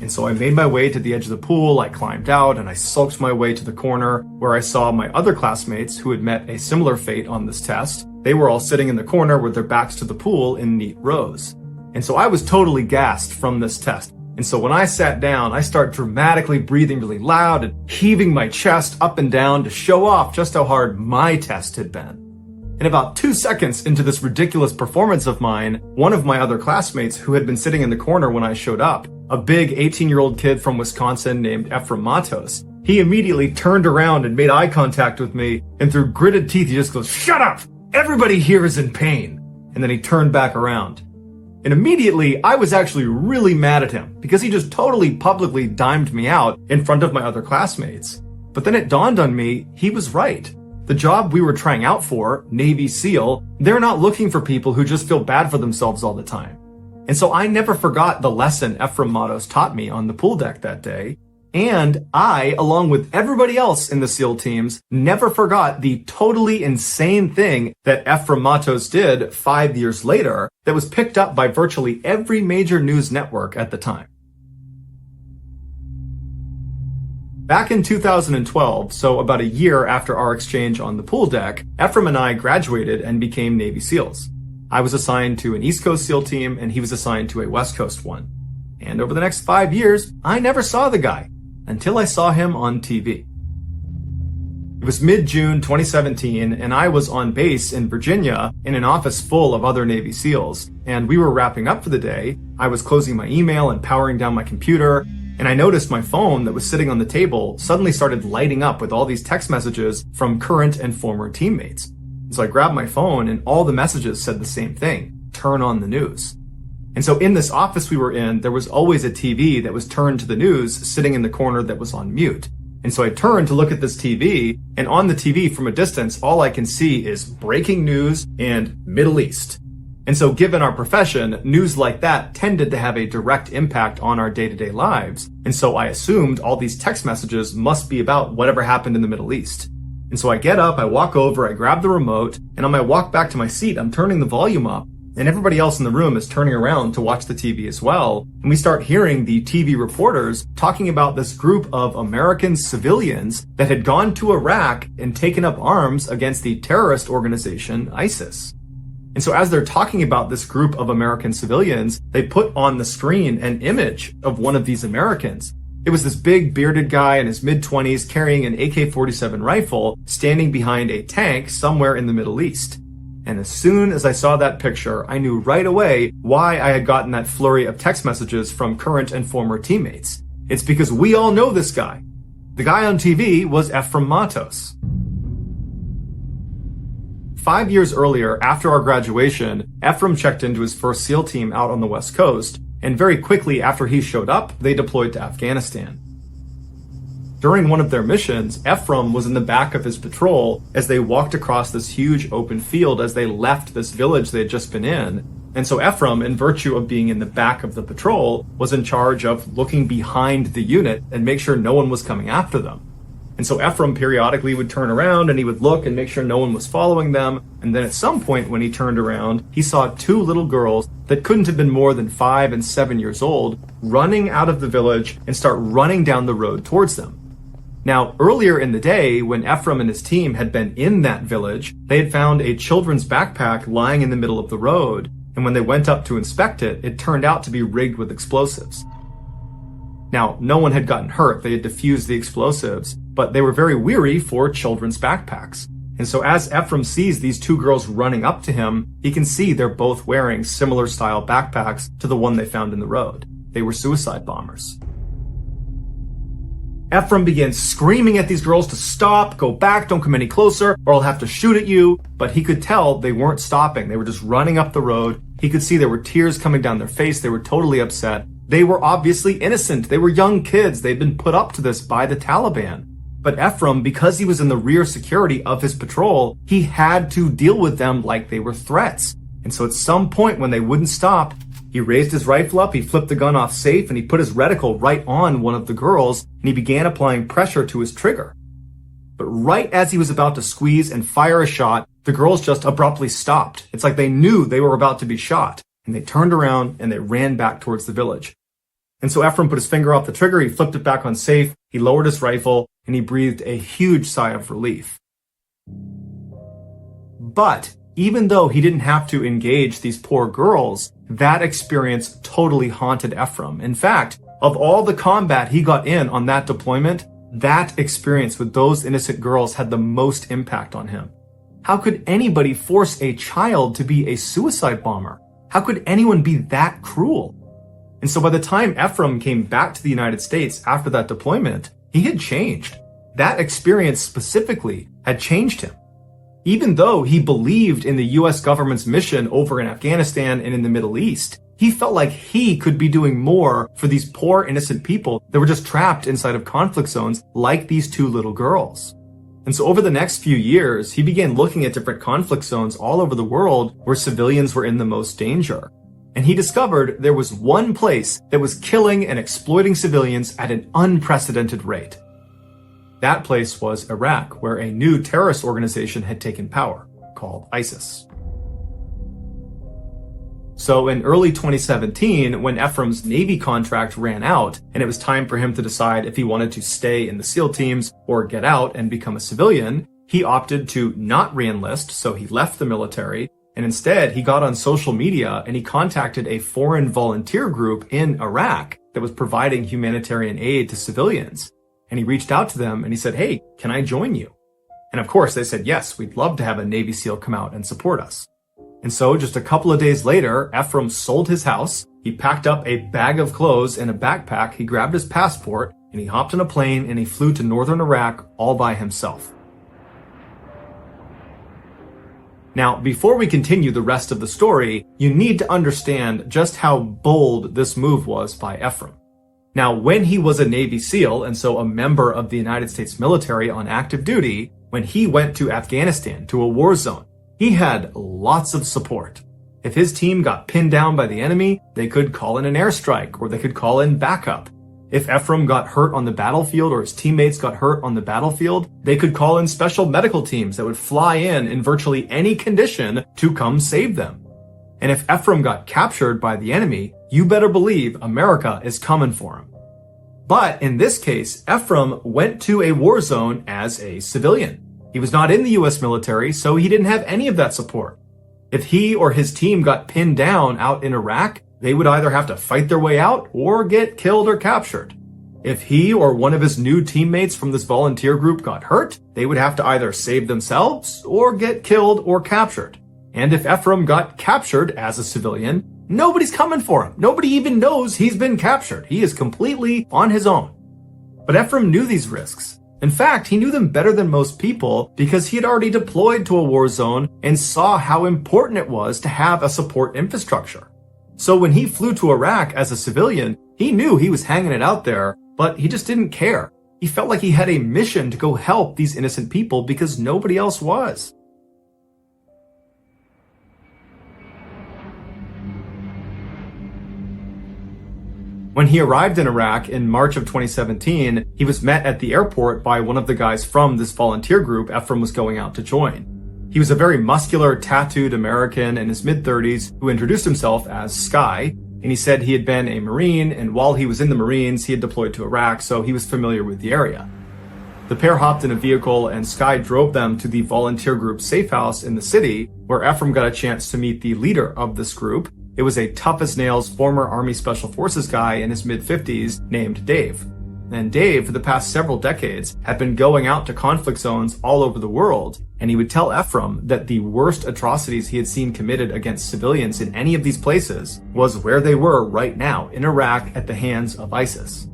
And so I made my way to the edge of the pool, I climbed out, and I sulked my way to the corner where I saw my other classmates who had met a similar fate on this test. They were all sitting in the corner with their backs to the pool in neat rows. And so I was totally gassed from this test. And so when I sat down, I started dramatically breathing really loud and heaving my chest up and down to show off just how hard my test had been. And about 2 seconds into this ridiculous performance of mine, one of my other classmates who had been sitting in the corner when I showed up, a big 18-year-old kid from Wisconsin named Esprit, he immediately turned around and made eye contact with me, and through gritted teeth he just goes, "Shut up! Everybody here is in pain." And then he turned back around. And immediately, I was actually really mad at him because he just totally publicly dimed me out in front of my other classmates. But then it dawned on me, he was right. The job we were trying out for, Navy SEAL, they're not looking for people who just feel bad for themselves all the time. And so I never forgot the lesson Esprit taught me on the pool deck that day. And I, along with everybody else in the SEAL teams, never forgot the totally insane thing that Esprit did 5 years later that was picked up by virtually every major news network at the time. Back in 2012, so about a year after our exchange on the pool deck, Ephraim and I graduated and became Navy SEALs. I was assigned to an East Coast SEAL team and he was assigned to a West Coast one. And over the next 5 years, I never saw the guy until I saw him on TV. It was mid-June 2017 and I was on base in Virginia in an office full of other Navy SEALs, and we were wrapping up for the day. I was closing my email and powering down my computer, and I noticed my phone that was sitting on the table suddenly started lighting up with all these text messages from current and former teammates. So I grabbed my phone and all the messages said the same thing: turn on the news. And so in this office we were in, there was always a TV that was turned to the news sitting in the corner that was on mute. And so I turned to look at this TV, and on the TV from a distance, all I can see is breaking news and Middle East. And so given our profession, news like that tended to have a direct impact on our day-to-day lives. And so I assumed all these text messages must be about whatever happened in the Middle East. And so I get up, I walk over, I grab the remote, and on my walk back to my seat, I'm turning the volume up, and everybody else in the room is turning around to watch the TV as well. And we start hearing the TV reporters talking about this group of American civilians that had gone to Iraq and taken up arms against the terrorist organization ISIS. And so as they're talking about this group of American civilians, they put on the screen an image of one of these Americans. It was this big bearded guy in his mid-20s carrying an AK-47 rifle standing behind a tank somewhere in the Middle East. And as soon as I saw that picture, I knew right away why I had gotten that flurry of text messages from current and former teammates. It's because we all know this guy. The guy on TV was Esprit. 5 years earlier, after our graduation, Ephraim checked into his first SEAL team out on the West Coast, and very quickly after he showed up, they deployed to Afghanistan. During one of their missions, Ephraim was in the back of his patrol as they walked across this huge open field as they left this village they had just been in, And so Ephraim, in virtue of being in the back of the patrol, was in charge of looking behind the unit and make sure no one was coming after them. And so Ephraim periodically would turn around and he would look and make sure no one was following them. And then at some point when he turned around, he saw two little girls that couldn't have been more than 5 and 7 years old running out of the village and start running down the road towards them. Now, earlier in the day, when Ephraim and his team had been in that village, they had found a children's backpack lying in the middle of the road. And when they went up to inspect it, it turned out to be rigged with explosives. Now, no one had gotten hurt. They had defused the explosives, but they were very weary for children's backpacks. And so as Ephraim sees these two girls running up to him, he can see they're both wearing similar style backpacks to the one they found in the road. They were suicide bombers. Ephraim began screaming at these girls to stop, go back, don't come any closer, or I'll have to shoot at you. But he could tell they weren't stopping. They were just running up the road. He could see there were tears coming down their face. They were totally upset. They were obviously innocent. They were young kids. They'd been put up to this by the Taliban. But Ephraim, because he was in the rear security of his patrol, he had to deal with them like they were threats. And so at some point when they wouldn't stop, he raised his rifle up, he flipped the gun off safe, and he put his reticle right on one of the girls, and he began applying pressure to his trigger. But right as he was about to squeeze and fire a shot, the girls just abruptly stopped. It's like they knew they were about to be shot, and they turned around and they ran back towards the village. And so Ephraim put his finger off the trigger, he flipped it back on safe, he lowered his rifle, and he breathed a huge sigh of relief. But even though he didn't have to engage these poor girls, that experience totally haunted Ephraim. In fact, of all the combat he got in on that deployment, that experience with those innocent girls had the most impact on him. How could anybody force a child to be a suicide bomber? How could anyone be that cruel? And so by the time Ephraim came back to the United States after that deployment, he had changed. That experience specifically had changed him. Even though he believed in the US government's mission over in Afghanistan and in the Middle East, he felt like he could be doing more for these poor innocent people that were just trapped inside of conflict zones like these two little girls. And so over the next few years, he began looking at different conflict zones all over the world where civilians were in the most danger. And he discovered there was one place that was killing and exploiting civilians at an unprecedented rate. That place was Iraq, where a new terrorist organization had taken power, called ISIS. So in early 2017, when Ephraim's Navy contract ran out, and it was time for him to decide if he wanted to stay in the SEAL teams or get out and become a civilian, he opted to not re-enlist, so he left the military, and instead he got on social media and he contacted a foreign volunteer group in Iraq that was providing humanitarian aid to civilians. And he reached out to them and he said, "Hey, can I join you?" And of course they said, "Yes, we'd love to have a Navy SEAL come out and support us." And so just a couple of days later, Ephraim sold his house, he packed up a bag of clothes and a backpack, he grabbed his passport, and he hopped on a plane and he flew to northern Iraq all by himself. Now, before we continue the rest of the story, you need to understand just how bold this move was by Ephraim. Now, when he was a Navy SEAL, and so a member of the United States military on active duty, when he went to Afghanistan, to a war zone, he had lots of support. If his team got pinned down by the enemy, they could call in an airstrike, or they could call in backup. If Ephraim got hurt on the battlefield, or his teammates got hurt on the battlefield, they could call in special medical teams that would fly in virtually any condition to come save them. And if Ephraim got captured by the enemy, you better believe America is coming for him. But in this case, Ephraim went to a war zone as a civilian. He was not in the US military, so he didn't have any of that support. If he or his team got pinned down out in Iraq, they would either have to fight their way out or get killed or captured. If he or one of his new teammates from this volunteer group got hurt, they would have to either save themselves or get killed or captured. And if Ephraim got captured as a civilian, nobody's coming for him. Nobody even knows he's been captured. He is completely on his own. But Ephraim knew these risks. In fact, he knew them better than most people because he had already deployed to a war zone and saw how important it was to have a support infrastructure. So when he flew to Iraq as a civilian, he knew he was hanging it out there, but he just didn't care. He felt like he had a mission to go help these innocent people because nobody else was. When he arrived in Iraq in March of 2017, he was met at the airport by one of the guys from this volunteer group Ephraim was going out to join. He was a very muscular, tattooed American in his mid-30s who introduced himself as Sky, and he said he had been a Marine, and while he was in the Marines, he had deployed to Iraq, so he was familiar with the area. The pair hopped in a vehicle, and Sky drove them to the volunteer group's safe house in the city, where Ephraim got a chance to meet the leader of this group. It was a tough-as-nails former Army Special Forces guy in his mid-50s named Dave. And Dave, for the past several decades, had been going out to conflict zones all over the world, and he would tell Ephraim that the worst atrocities he had seen committed against civilians in any of these places was where they were right now, in Iraq, at the hands of ISIS.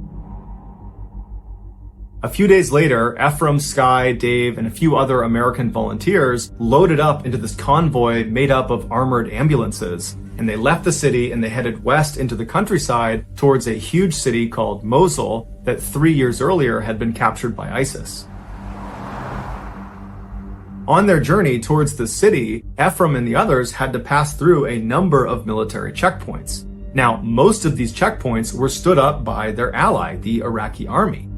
A few days later, Ephraim, Sky, Dave, and a few other American volunteers loaded up into this convoy made up of armored ambulances, and they left the city and they headed west into the countryside towards a huge city called Mosul that 3 years earlier had been captured by ISIS. On their journey towards the city, Ephraim and the others had to pass through a number of military checkpoints. Now, most of these checkpoints were stood up by their ally, the Iraqi army.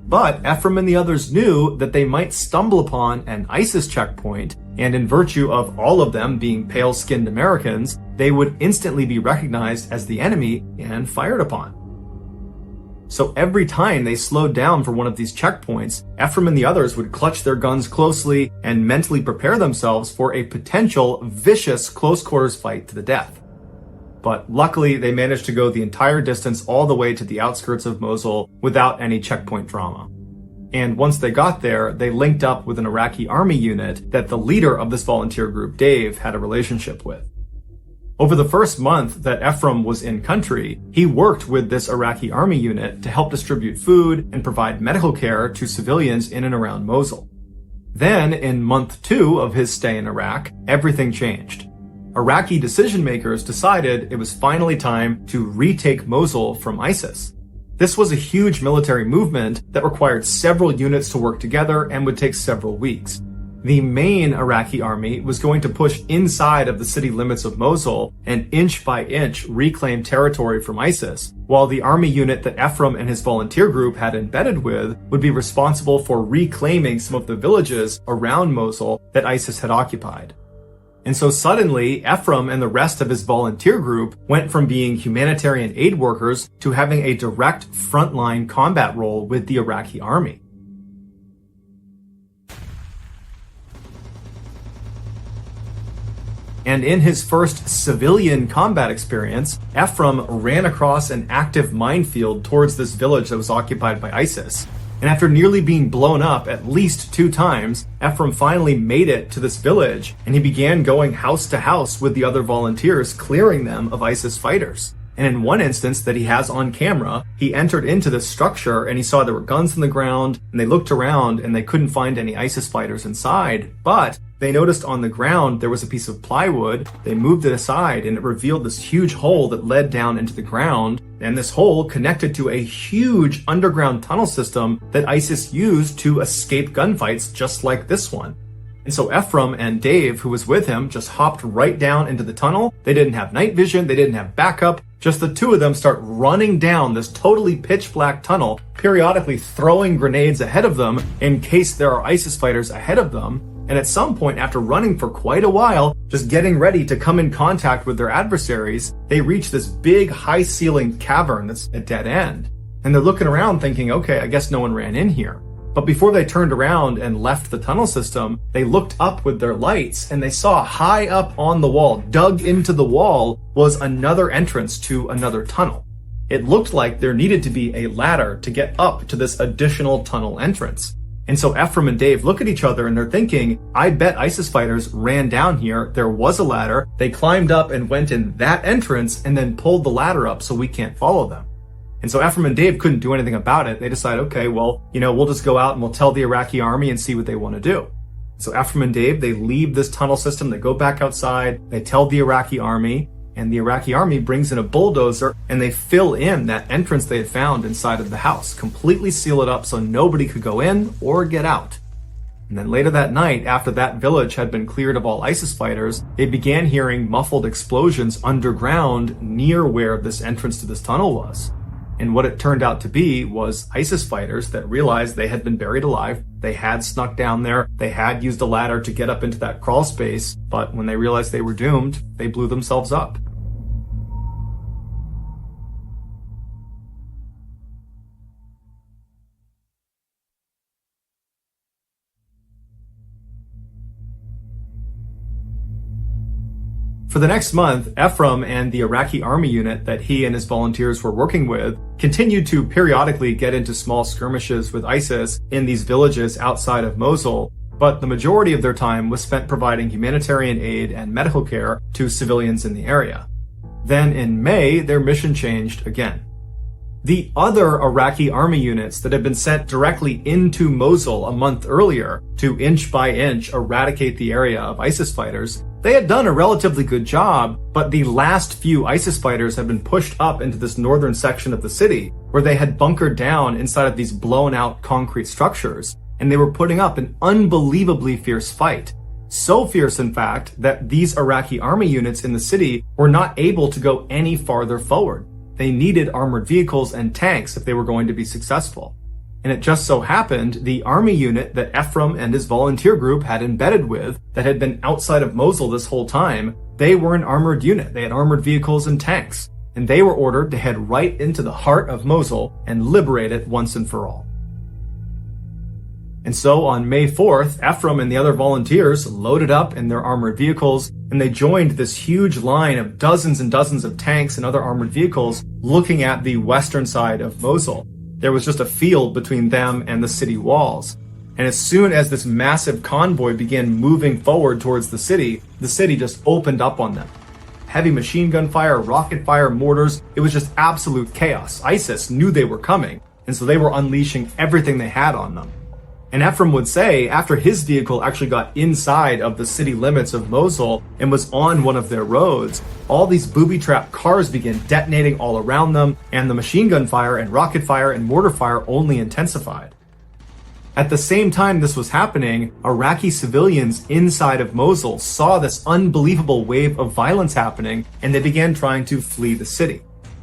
But Ephraim and the others knew that they might stumble upon an ISIS checkpoint, and in virtue of all of them being pale-skinned Americans, they would instantly be recognized as the enemy and fired upon. So every time they slowed down for one of these checkpoints, Ephraim and the others would clutch their guns closely and mentally prepare themselves for a potential vicious close-quarters fight to the death. But luckily, they managed to go the entire distance all the way to the outskirts of Mosul without any checkpoint drama. And once they got there, they linked up with an Iraqi army unit that the leader of this volunteer group, Dave, had a relationship with. Over the first month that Ephraim was in country, he worked with this Iraqi army unit to help distribute food and provide medical care to civilians in and around Mosul. Then, in month 2 of his stay in Iraq, everything changed. Iraqi decision makers decided it was finally time to retake Mosul from ISIS. This was a huge military movement that required several units to work together and would take several weeks. The main Iraqi army was going to push inside of the city limits of Mosul and inch by inch reclaim territory from ISIS, while the army unit that Ephraim and his volunteer group had embedded with would be responsible for reclaiming some of the villages around Mosul that ISIS had occupied. And so suddenly, Ephraim and the rest of his volunteer group went from being humanitarian aid workers to having a direct frontline combat role with the Iraqi army. And in his first civilian combat experience, Ephraim ran across an active minefield towards this village that was occupied by ISIS. And after nearly being blown up at least 2 times, Ephraim finally made it to this village, and he began going house to house with the other volunteers, clearing them of ISIS fighters. And in one instance that he has on camera, he entered into this structure and he saw there were guns on the ground, and they looked around and they couldn't find any ISIS fighters inside, but they noticed on the ground there was a piece of plywood. They moved it aside and it revealed this huge hole that led down into the ground, and this hole connected to a huge underground tunnel system that ISIS used to escape gunfights just like this one. And so Ephraim and Dave, who was with him, just hopped right down into the tunnel. They didn't have night vision, they didn't have backup, just the 2 of them start running down this totally pitch black tunnel, periodically throwing grenades ahead of them in case there are ISIS fighters ahead of them. And at some point, after running for quite a while, just getting ready to come in contact with their adversaries, they reach this big high-ceilinged cavern that's a dead end. And they're looking around thinking, okay, I guess no one ran in here. But before they turned around and left the tunnel system, they looked up with their lights and they saw high up on the wall, dug into the wall, was another entrance to another tunnel. It looked like there needed to be a ladder to get up to this additional tunnel entrance. And so Ephraim and Dave look at each other and they're thinking, I bet ISIS fighters ran down here, there was a ladder, they climbed up and went in that entrance and then pulled the ladder up so we can't follow them. And so Ephraim and Dave couldn't do anything about it. They decide, okay, well, we'll just go out and we'll tell the Iraqi army and see what they want to do. So Ephraim and Dave, they leave this tunnel system, they go back outside, they tell the Iraqi army, and the Iraqi army brings in a bulldozer and they fill in that entrance they had found inside of the house, completely seal it up so nobody could go in or get out. And then later that night, after that village had been cleared of all ISIS fighters, they began hearing muffled explosions underground near where this entrance to this tunnel was. And what it turned out to be was ISIS fighters that realized they had been buried alive. They had snuck down there. They had used a ladder to get up into that crawl space. But when they realized they were doomed, they blew themselves up. For the next month, Ephraim and the Iraqi army unit that he and his volunteers were working with continued to periodically get into small skirmishes with ISIS in these villages outside of Mosul, but the majority of their time was spent providing humanitarian aid and medical care to civilians in the area. Then in May, their mission changed again. The other Iraqi army units that had been sent directly into Mosul a month earlier to inch by inch eradicate the area of ISIS fighters, they had done a relatively good job, but the last few ISIS fighters had been pushed up into this northern section of the city where they had bunkered down inside of these blown out concrete structures, and they were putting up an unbelievably fierce fight. So fierce, in fact, that these Iraqi army units in the city were not able to go any farther forward. They needed armored vehicles and tanks if they were going to be successful. And it just so happened the army unit that Ephraim and his volunteer group had embedded with, that had been outside of Mosul this whole time, they were an armored unit. They had armored vehicles and tanks. And they were ordered to head right into the heart of Mosul and liberate it once and for all. And so on May 4th, Ephraim and the other volunteers loaded up in their armored vehicles, and they joined this huge line of dozens and dozens of tanks and other armored vehicles looking at the western side of Mosul. There was just a field between them and the city walls. And as soon as this massive convoy began moving forward towards the city just opened up on them. Heavy machine gun fire, rocket fire, mortars, it was just absolute chaos. ISIS knew they were coming, and so they were unleashing everything they had on them. And Ephraim would say, after his vehicle actually got inside of the city limits of Mosul and was on one of their roads, all these booby-trapped cars began detonating all around them, and the machine gun fire and rocket fire and mortar fire only intensified. At the same time this was happening, Iraqi civilians inside of Mosul saw this unbelievable wave of violence happening, and they began trying to flee the city.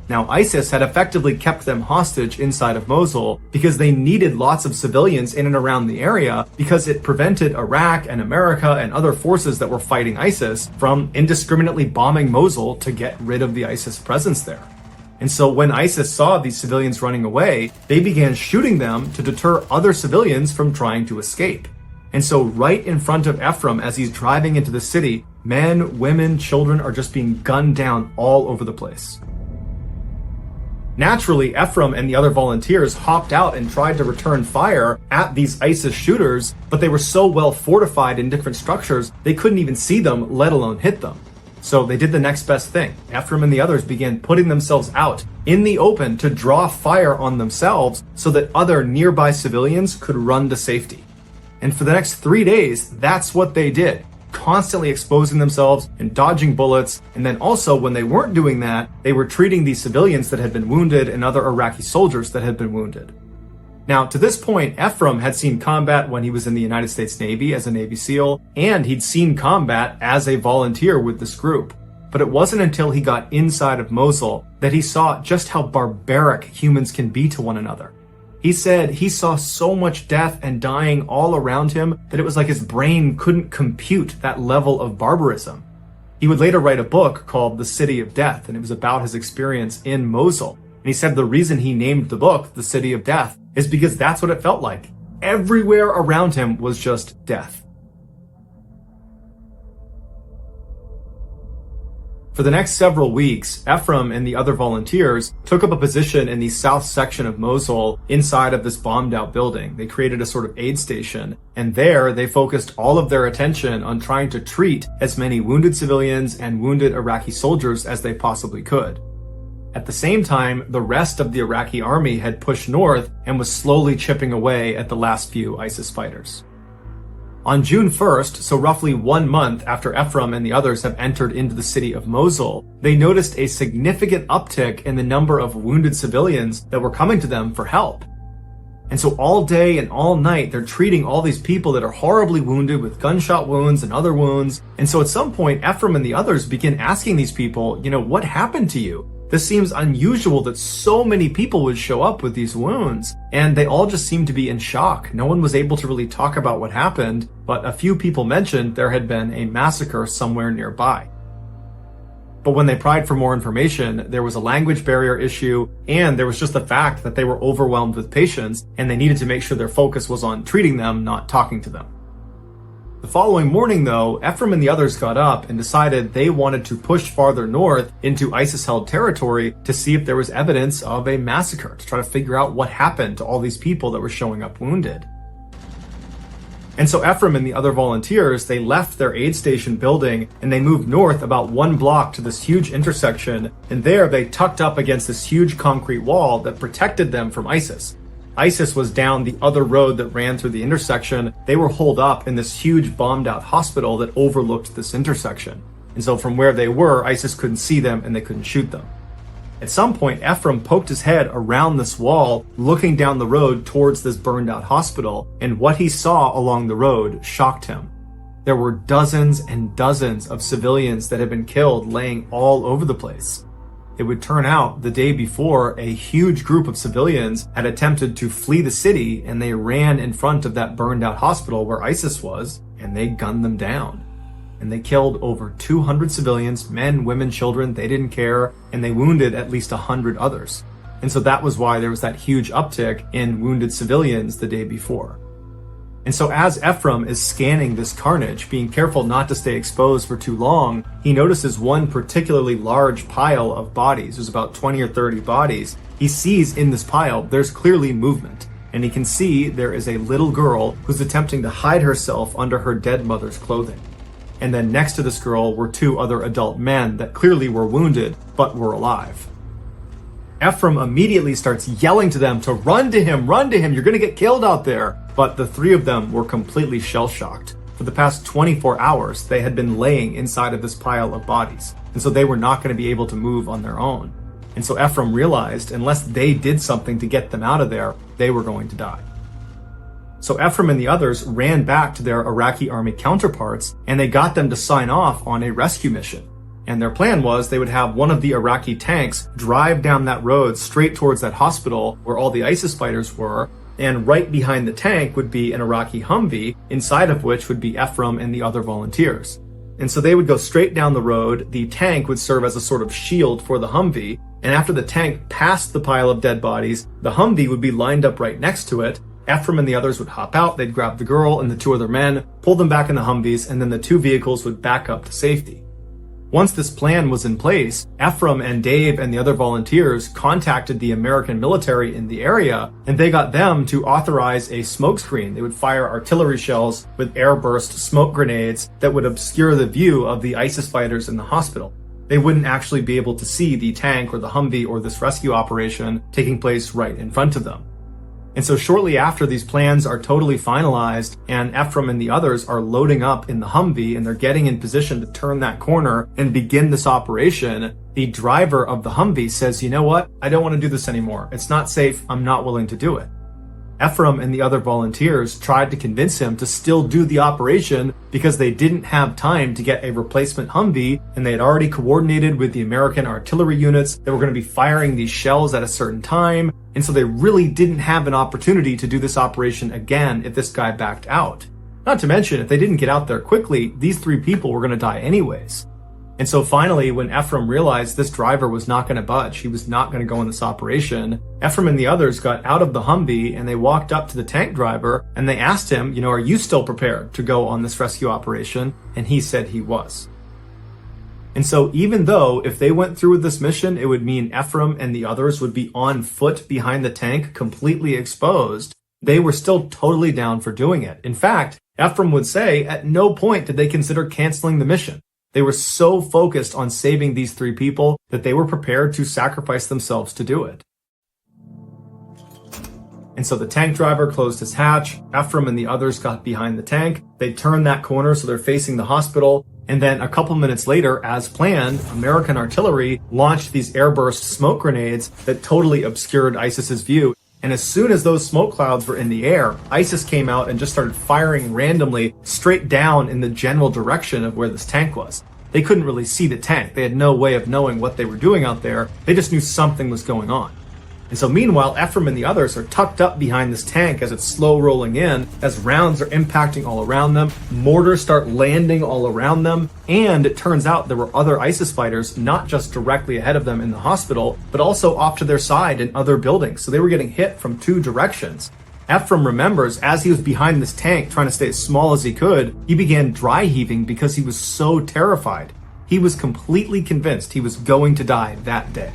Now, ISIS had effectively kept them hostage inside of Mosul because they needed lots of civilians in and around the area because it prevented Iraq and America and other forces that were fighting ISIS from indiscriminately bombing Mosul to get rid of the ISIS presence there. And so when ISIS saw these civilians running away, they began shooting them to deter other civilians from trying to escape. And so right in front of Ephraim, as he's driving into the city, men, women, children are just being gunned down all over the place. Naturally, Ephraim and the other volunteers hopped out and tried to return fire at these ISIS shooters, but they were so well fortified in different structures, they couldn't even see them, let alone hit them. So they did the next best thing. Ephraim and the others began putting themselves out in the open to draw fire on themselves so that other nearby civilians could run to safety. And for the next 3 days, that's what they did. Constantly exposing themselves and dodging bullets, and then also when they weren't doing that, they were treating these civilians that had been wounded and other Iraqi soldiers that had been wounded. Now, to this point, Ephraim had seen combat when he was in the United States Navy as a Navy SEAL, and he'd seen combat as a volunteer with this group. But it wasn't until he got inside of Mosul that he saw just how barbaric humans can be to one another. He said he saw so much death and dying all around him that it was like his brain couldn't compute that level of barbarism. He would later write a book called The City of Death, and it was about his experience in Mosul. And he said the reason he named the book The City of Death is because that's what it felt like. Everywhere around him was just death. For the next several weeks, Ephraim and the other volunteers took up a position in the south section of Mosul inside of this bombed out building. They created a sort of aid station, and there they focused all of their attention on trying to treat as many wounded civilians and wounded Iraqi soldiers as they possibly could. At the same time, the rest of the Iraqi army had pushed north and was slowly chipping away at the last few ISIS fighters. On June 1st, so roughly 1 month after Ephraim and the others have entered into the city of Mosul, they noticed a significant uptick in the number of wounded civilians that were coming to them for help. And so all day and all night, they're treating all these people that are horribly wounded with gunshot wounds and other wounds. And so at some point, Ephraim and the others begin asking these people, what happened to you? This seems unusual that so many people would show up with these wounds, and they all just seemed to be in shock. No one was able to really talk about what happened, but a few people mentioned there had been a massacre somewhere nearby. But when they pried for more information, there was a language barrier issue, and there was just the fact that they were overwhelmed with patients, and they needed to make sure their focus was on treating them, not talking to them. The following morning, though, Ephraim and the others got up and decided they wanted to push farther north into ISIS-held territory to see if there was evidence of a massacre, to try to figure out what happened to all these people that were showing up wounded. And so Ephraim and the other volunteers, they left their aid station building and they moved north about 1 block to this huge intersection, and there they tucked up against this huge concrete wall that protected them from ISIS. ISIS was down the other road that ran through the intersection. They were holed up in this huge bombed out hospital that overlooked this intersection. And so from where they were, ISIS couldn't see them and they couldn't shoot them. At some point, Ephraim poked his head around this wall, looking down the road towards this burned out hospital, and what he saw along the road shocked him. There were dozens and dozens of civilians that had been killed laying all over the place. It would turn out the day before, a huge group of civilians had attempted to flee the city, and they ran in front of that burned out hospital where ISIS was, and they gunned them down. And they killed over 200 civilians, men, women, children, they didn't care, and they wounded at least 100 others. And so that was why there was that huge uptick in wounded civilians the day before. And so as Ephraim is scanning this carnage, being careful not to stay exposed for too long, he notices one particularly large pile of bodies. There's about 20 or 30 bodies. He sees in this pile, there's clearly movement. And he can see there is a little girl who's attempting to hide herself under her dead mother's clothing. And then next to this girl were 2 other adult men that clearly were wounded, but were alive. Ephraim immediately starts yelling to them to run to him, you're gonna get killed out there. But the 3 of them were completely shell-shocked. For the past 24 hours, they had been laying inside of this pile of bodies. And so they were not gonna be able to move on their own. And so Ephraim realized unless they did something to get them out of there, they were going to die. So Ephraim and the others ran back to their Iraqi army counterparts, and they got them to sign off on a rescue mission. And their plan was they would have one of the Iraqi tanks drive down that road straight towards that hospital where all the ISIS fighters were, and right behind the tank would be an Iraqi Humvee, inside of which would be Ephraim and the other volunteers. And so they would go straight down the road, the tank would serve as a sort of shield for the Humvee, and after the tank passed the pile of dead bodies, the Humvee would be lined up right next to it. Ephraim and the others would hop out, they'd grab the girl and the 2 other men, pull them back in the Humvees, and then the 2 vehicles would back up to safety. Once this plan was in place, Ephraim and Dave and the other volunteers contacted the American military in the area, and they got them to authorize a smoke screen. They would fire artillery shells with airburst smoke grenades that would obscure the view of the ISIS fighters in the hospital. They wouldn't actually be able to see the tank or the Humvee or this rescue operation taking place right in front of them. And so shortly after these plans are totally finalized and Ephraim and the others are loading up in the Humvee and they're getting in position to turn that corner and begin this operation, the driver of the Humvee says, you know what? I don't want to do this anymore. It's not safe. I'm not willing to do it. Ephraim and the other volunteers tried to convince him to still do the operation because they didn't have time to get a replacement Humvee, and they had already coordinated with the American artillery units that were going to be firing these shells at a certain time, and so they really didn't have an opportunity to do this operation again if this guy backed out. Not to mention, if they didn't get out there quickly, these 3 people were going to die anyways. And so finally, when Ephraim realized this driver was not going to budge, he was not going to go in this operation, Ephraim and the others got out of the Humvee and they walked up to the tank driver and they asked him, are you still prepared to go on this rescue operation? And he said he was. And so even though if they went through with this mission, it would mean Ephraim and the others would be on foot behind the tank, completely exposed, they were still totally down for doing it. In fact, Ephraim would say at no point did they consider canceling the mission. They were so focused on saving these 3 people that they were prepared to sacrifice themselves to do it. And so the tank driver closed his hatch, Ephraim and the others got behind the tank, they turned that corner so they're facing the hospital, and then a couple minutes later, as planned, American artillery launched these airburst smoke grenades that totally obscured ISIS's view. And as soon as those smoke clouds were in the air, ISIS came out and just started firing randomly straight down in the general direction of where this tank was. They couldn't really see the tank. They had no way of knowing what they were doing out there. They just knew something was going on. And so meanwhile, Ephraim and the others are tucked up behind this tank as it's slow rolling in, as rounds are impacting all around them, mortars start landing all around them, and it turns out there were other ISIS fighters not just directly ahead of them in the hospital, but also off to their side in other buildings. So they were getting hit from two directions. Ephraim remembers as he was behind this tank trying to stay as small as he could, he began dry heaving because he was so terrified. He was completely convinced he was going to die that day.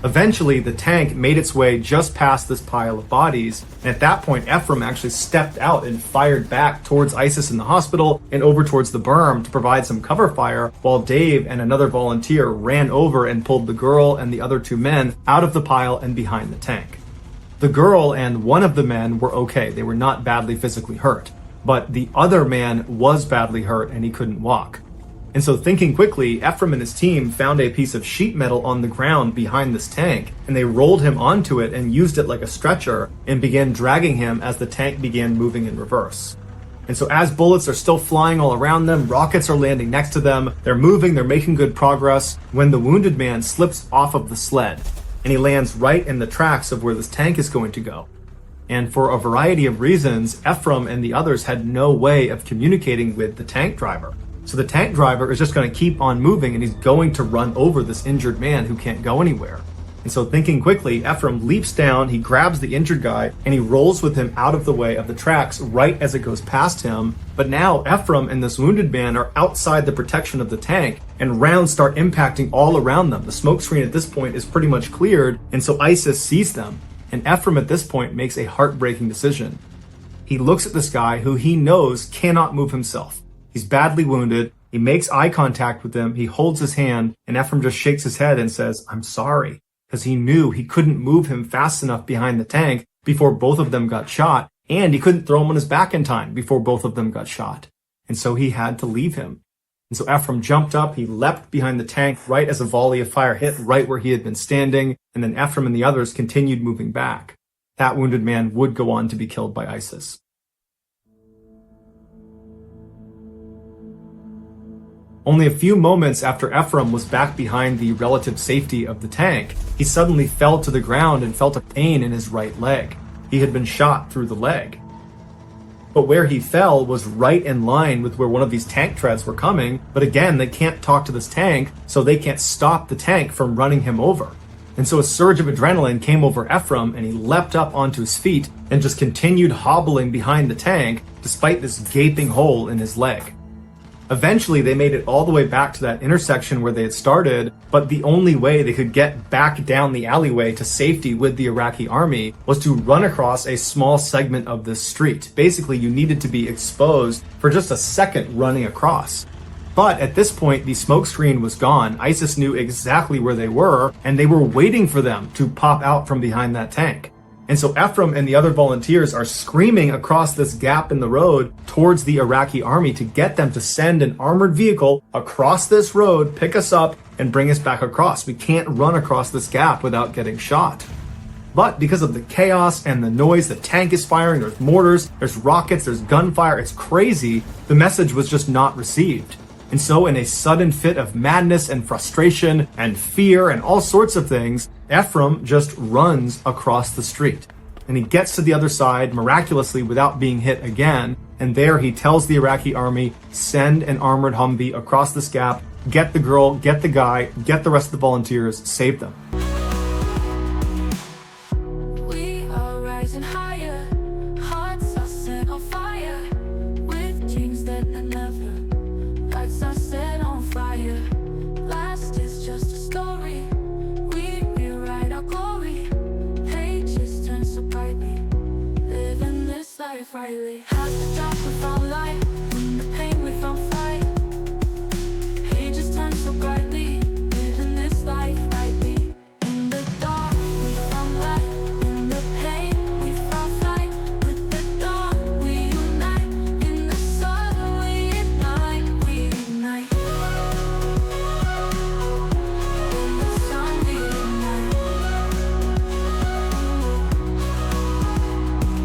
Eventually, the tank made its way just past this pile of bodies, and at that point, Ephraim actually stepped out and fired back towards ISIS in the hospital and over towards the berm to provide some cover fire, while Dave and another volunteer ran over and pulled the girl and the other two men out of the pile and behind the tank. The girl and one of the men were okay. They were not badly physically hurt, but the other man was badly hurt and he couldn't walk. And so thinking quickly, Ephraim and his team found a piece of sheet metal on the ground behind this tank, and they rolled him onto it and used it like a stretcher and began dragging him as the tank began moving in reverse. And so as bullets are still flying all around them, rockets are landing next to them, they're moving, they're making good progress, when the wounded man slips off of the sled, and he lands right in the tracks of where this tank is going to go. And for a variety of reasons, Ephraim and the others had no way of communicating with the tank driver. So the tank driver is just going to keep on moving and he's going to run over this injured man who can't go anywhere. And so thinking quickly, Ephraim leaps down, he grabs the injured guy, and he rolls with him out of the way of the tracks right as it goes past him. But now Ephraim and this wounded man are outside the protection of the tank, and rounds start impacting all around them. The smoke screen at this point is pretty much cleared, and so ISIS sees them. And Ephraim at this point makes a heartbreaking decision. He looks at this guy who he knows cannot move himself. He's badly wounded. He makes eye contact with him. He holds his hand, and Ephraim just shakes his head and says, "I'm sorry," because he knew he couldn't move him fast enough behind the tank before both of them got shot, and he couldn't throw him on his back in time before both of them got shot. And so he had to leave him. And so Ephraim jumped up, he leapt behind the tank right as a volley of fire hit right where he had been standing, and then Ephraim and the others continued moving back. That wounded man would go on to be killed by ISIS. Only a few moments after Ephraim was back behind the relative safety of the tank, he suddenly fell to the ground and felt a pain in his right leg. He had been shot through the leg. But where he fell was right in line with where one of these tank treads were coming, but again, they can't talk to this tank, so they can't stop the tank from running him over. And so a surge of adrenaline came over Ephraim, and he leapt up onto his feet and just continued hobbling behind the tank despite this gaping hole in his leg. Eventually, they made it all the way back to that intersection where they had started, but the only way they could get back down the alleyway to safety with the Iraqi army was to run across a small segment of this street. Basically, you needed to be exposed for just a second running across. But at this point, the smoke screen was gone. ISIS knew exactly where they were, and they were waiting for them to pop out from behind that tank. And so Ephraim and the other volunteers are screaming across this gap in the road towards the Iraqi army to get them to send an armored vehicle across this road, pick us up, and bring us back across. We can't run across this gap without getting shot. But because of the chaos and the noise, the tank is firing, there's mortars, there's rockets, there's gunfire, it's crazy, the message was just not received. And so in a sudden fit of madness and frustration and fear and all sorts of things, Ephraim just runs across the street. And he gets to the other side miraculously without being hit again. And there he tells the Iraqi army, send an armored Humvee across this gap, get the girl, get the guy, get the rest of the volunteers, save them. We are rising higher, hearts are set on fire, with dreams that never, lights are set on fire. Last is just a story, we rewrite our glory, pages turn so brightly, living this life rightly. Has the dark we found light, in the pain we found fight, pages turn so brightly, living this life rightly. In the dark we found light, in the pain we found flight, with the dawn we unite, in the sun we ignite, we ignite. In the sun we ignite.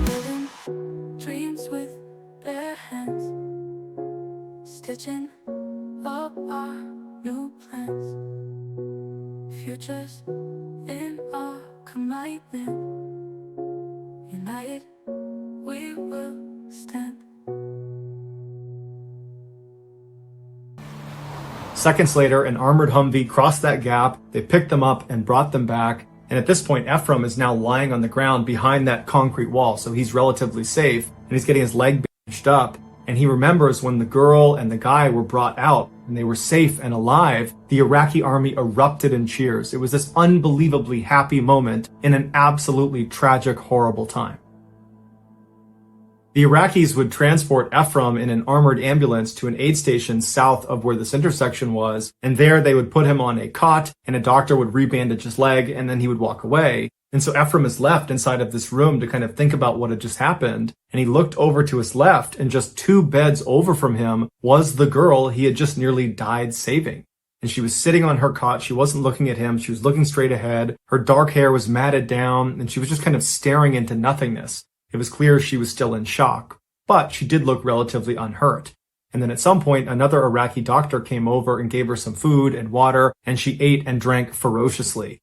Living dreams with excitement. United, we will stand. Seconds later, an armored Humvee crossed that gap, they picked them up and brought them back, and at this point Ephraim is now lying on the ground behind that concrete wall, so he's relatively safe, and he's getting his leg bandaged up, and he remembers when the girl and the guy were brought out, and they were safe and alive, the Iraqi army erupted in cheers. It was this unbelievably happy moment in an absolutely tragic, horrible time. The Iraqis would transport Ephraim in an armored ambulance to an aid station south of where this intersection was, and there they would put him on a cot, and a doctor would rebandage his leg, and then he would walk away. And so Ephraim is left inside of this room to kind of think about what had just happened, and he looked over to his left, and just 2 beds over from him was the girl he had just nearly died saving. And she was sitting on her cot, she wasn't looking at him, she was looking straight ahead, her dark hair was matted down, and she was just kind of staring into nothingness. It was clear she was still in shock, but she did look relatively unhurt. And then at some point, another Iraqi doctor came over and gave her some food and water, and she ate and drank ferociously.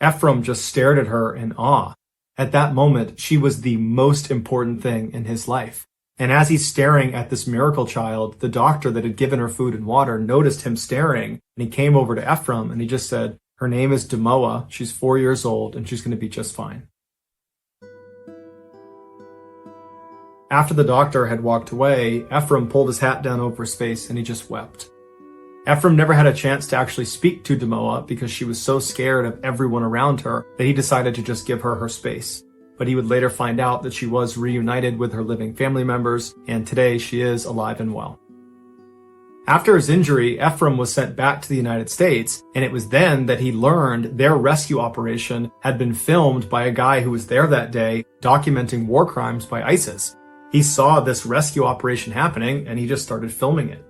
Ephraim just stared at her in awe. At that moment, she was the most important thing in his life. And as he's staring at this miracle child, the doctor that had given her food and water noticed him staring, and he came over to Ephraim and he just said, "Her name is Demoa, she's 4 years old, and she's going to be just fine." After the doctor had walked away, Ephraim pulled his hat down over his face and he just wept. Ephraim never had a chance to actually speak to Demoa because she was so scared of everyone around her that he decided to just give her her space. But he would later find out that she was reunited with her living family members, and today she is alive and well. After his injury, Ephraim was sent back to the United States, and it was then that he learned their rescue operation had been filmed by a guy who was there that day documenting war crimes by ISIS. He saw this rescue operation happening, and he just started filming it.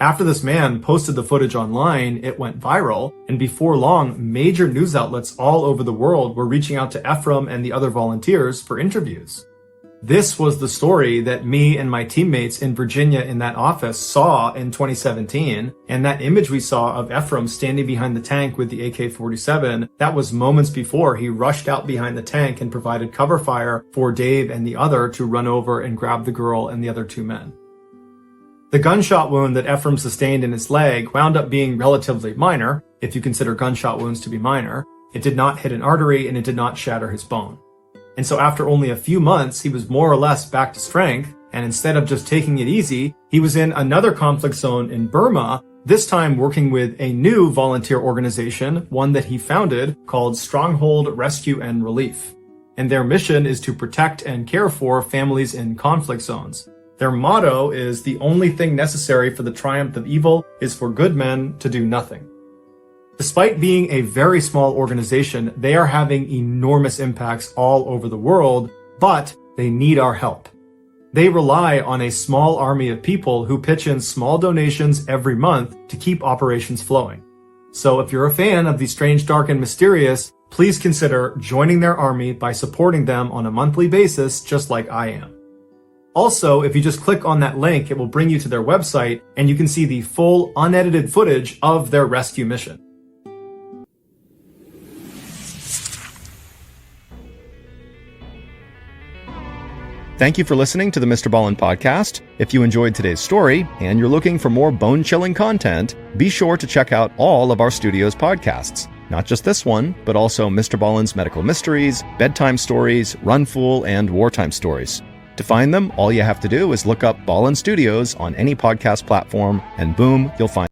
After this man posted the footage online, it went viral, and before long, major news outlets all over the world were reaching out to Ephraim and the other volunteers for interviews. This was the story that me and my teammates in Virginia in that office saw in 2017, and that image we saw of Ephraim standing behind the tank with the AK-47, that was moments before he rushed out behind the tank and provided cover fire for Dave and the other to run over and grab the girl and the other 2 men. The gunshot wound that Ephraim sustained in his leg wound up being relatively minor, if you consider gunshot wounds to be minor. It did not hit an artery and it did not shatter his bone. And so after only a few months, he was more or less back to strength, and instead of just taking it easy, he was in another conflict zone in Burma, this time working with a new volunteer organization, one that he founded, called Stronghold Rescue and Relief. And their mission is to protect and care for families in conflict zones. Their motto is, "The only thing necessary for the triumph of evil is for good men to do nothing." Despite being a very small organization, they are having enormous impacts all over the world, but they need our help. They rely on a small army of people who pitch in small donations every month to keep operations flowing. So if you're a fan of the strange, dark, and mysterious, please consider joining their army by supporting them on a monthly basis, just like I am. Also, if you just click on that link, it will bring you to their website, and you can see the full, unedited footage of their rescue mission. Thank you for listening to the MrBallen podcast. If you enjoyed today's story and you're looking for more bone-chilling content, be sure to check out all of our studio's podcasts. Not just this one, but also MrBallen's Medical Mysteries, Bedtime Stories, Run Fool, and Wartime Stories. To find them, all you have to do is look up Ballen Studios on any podcast platform, and boom, you'll find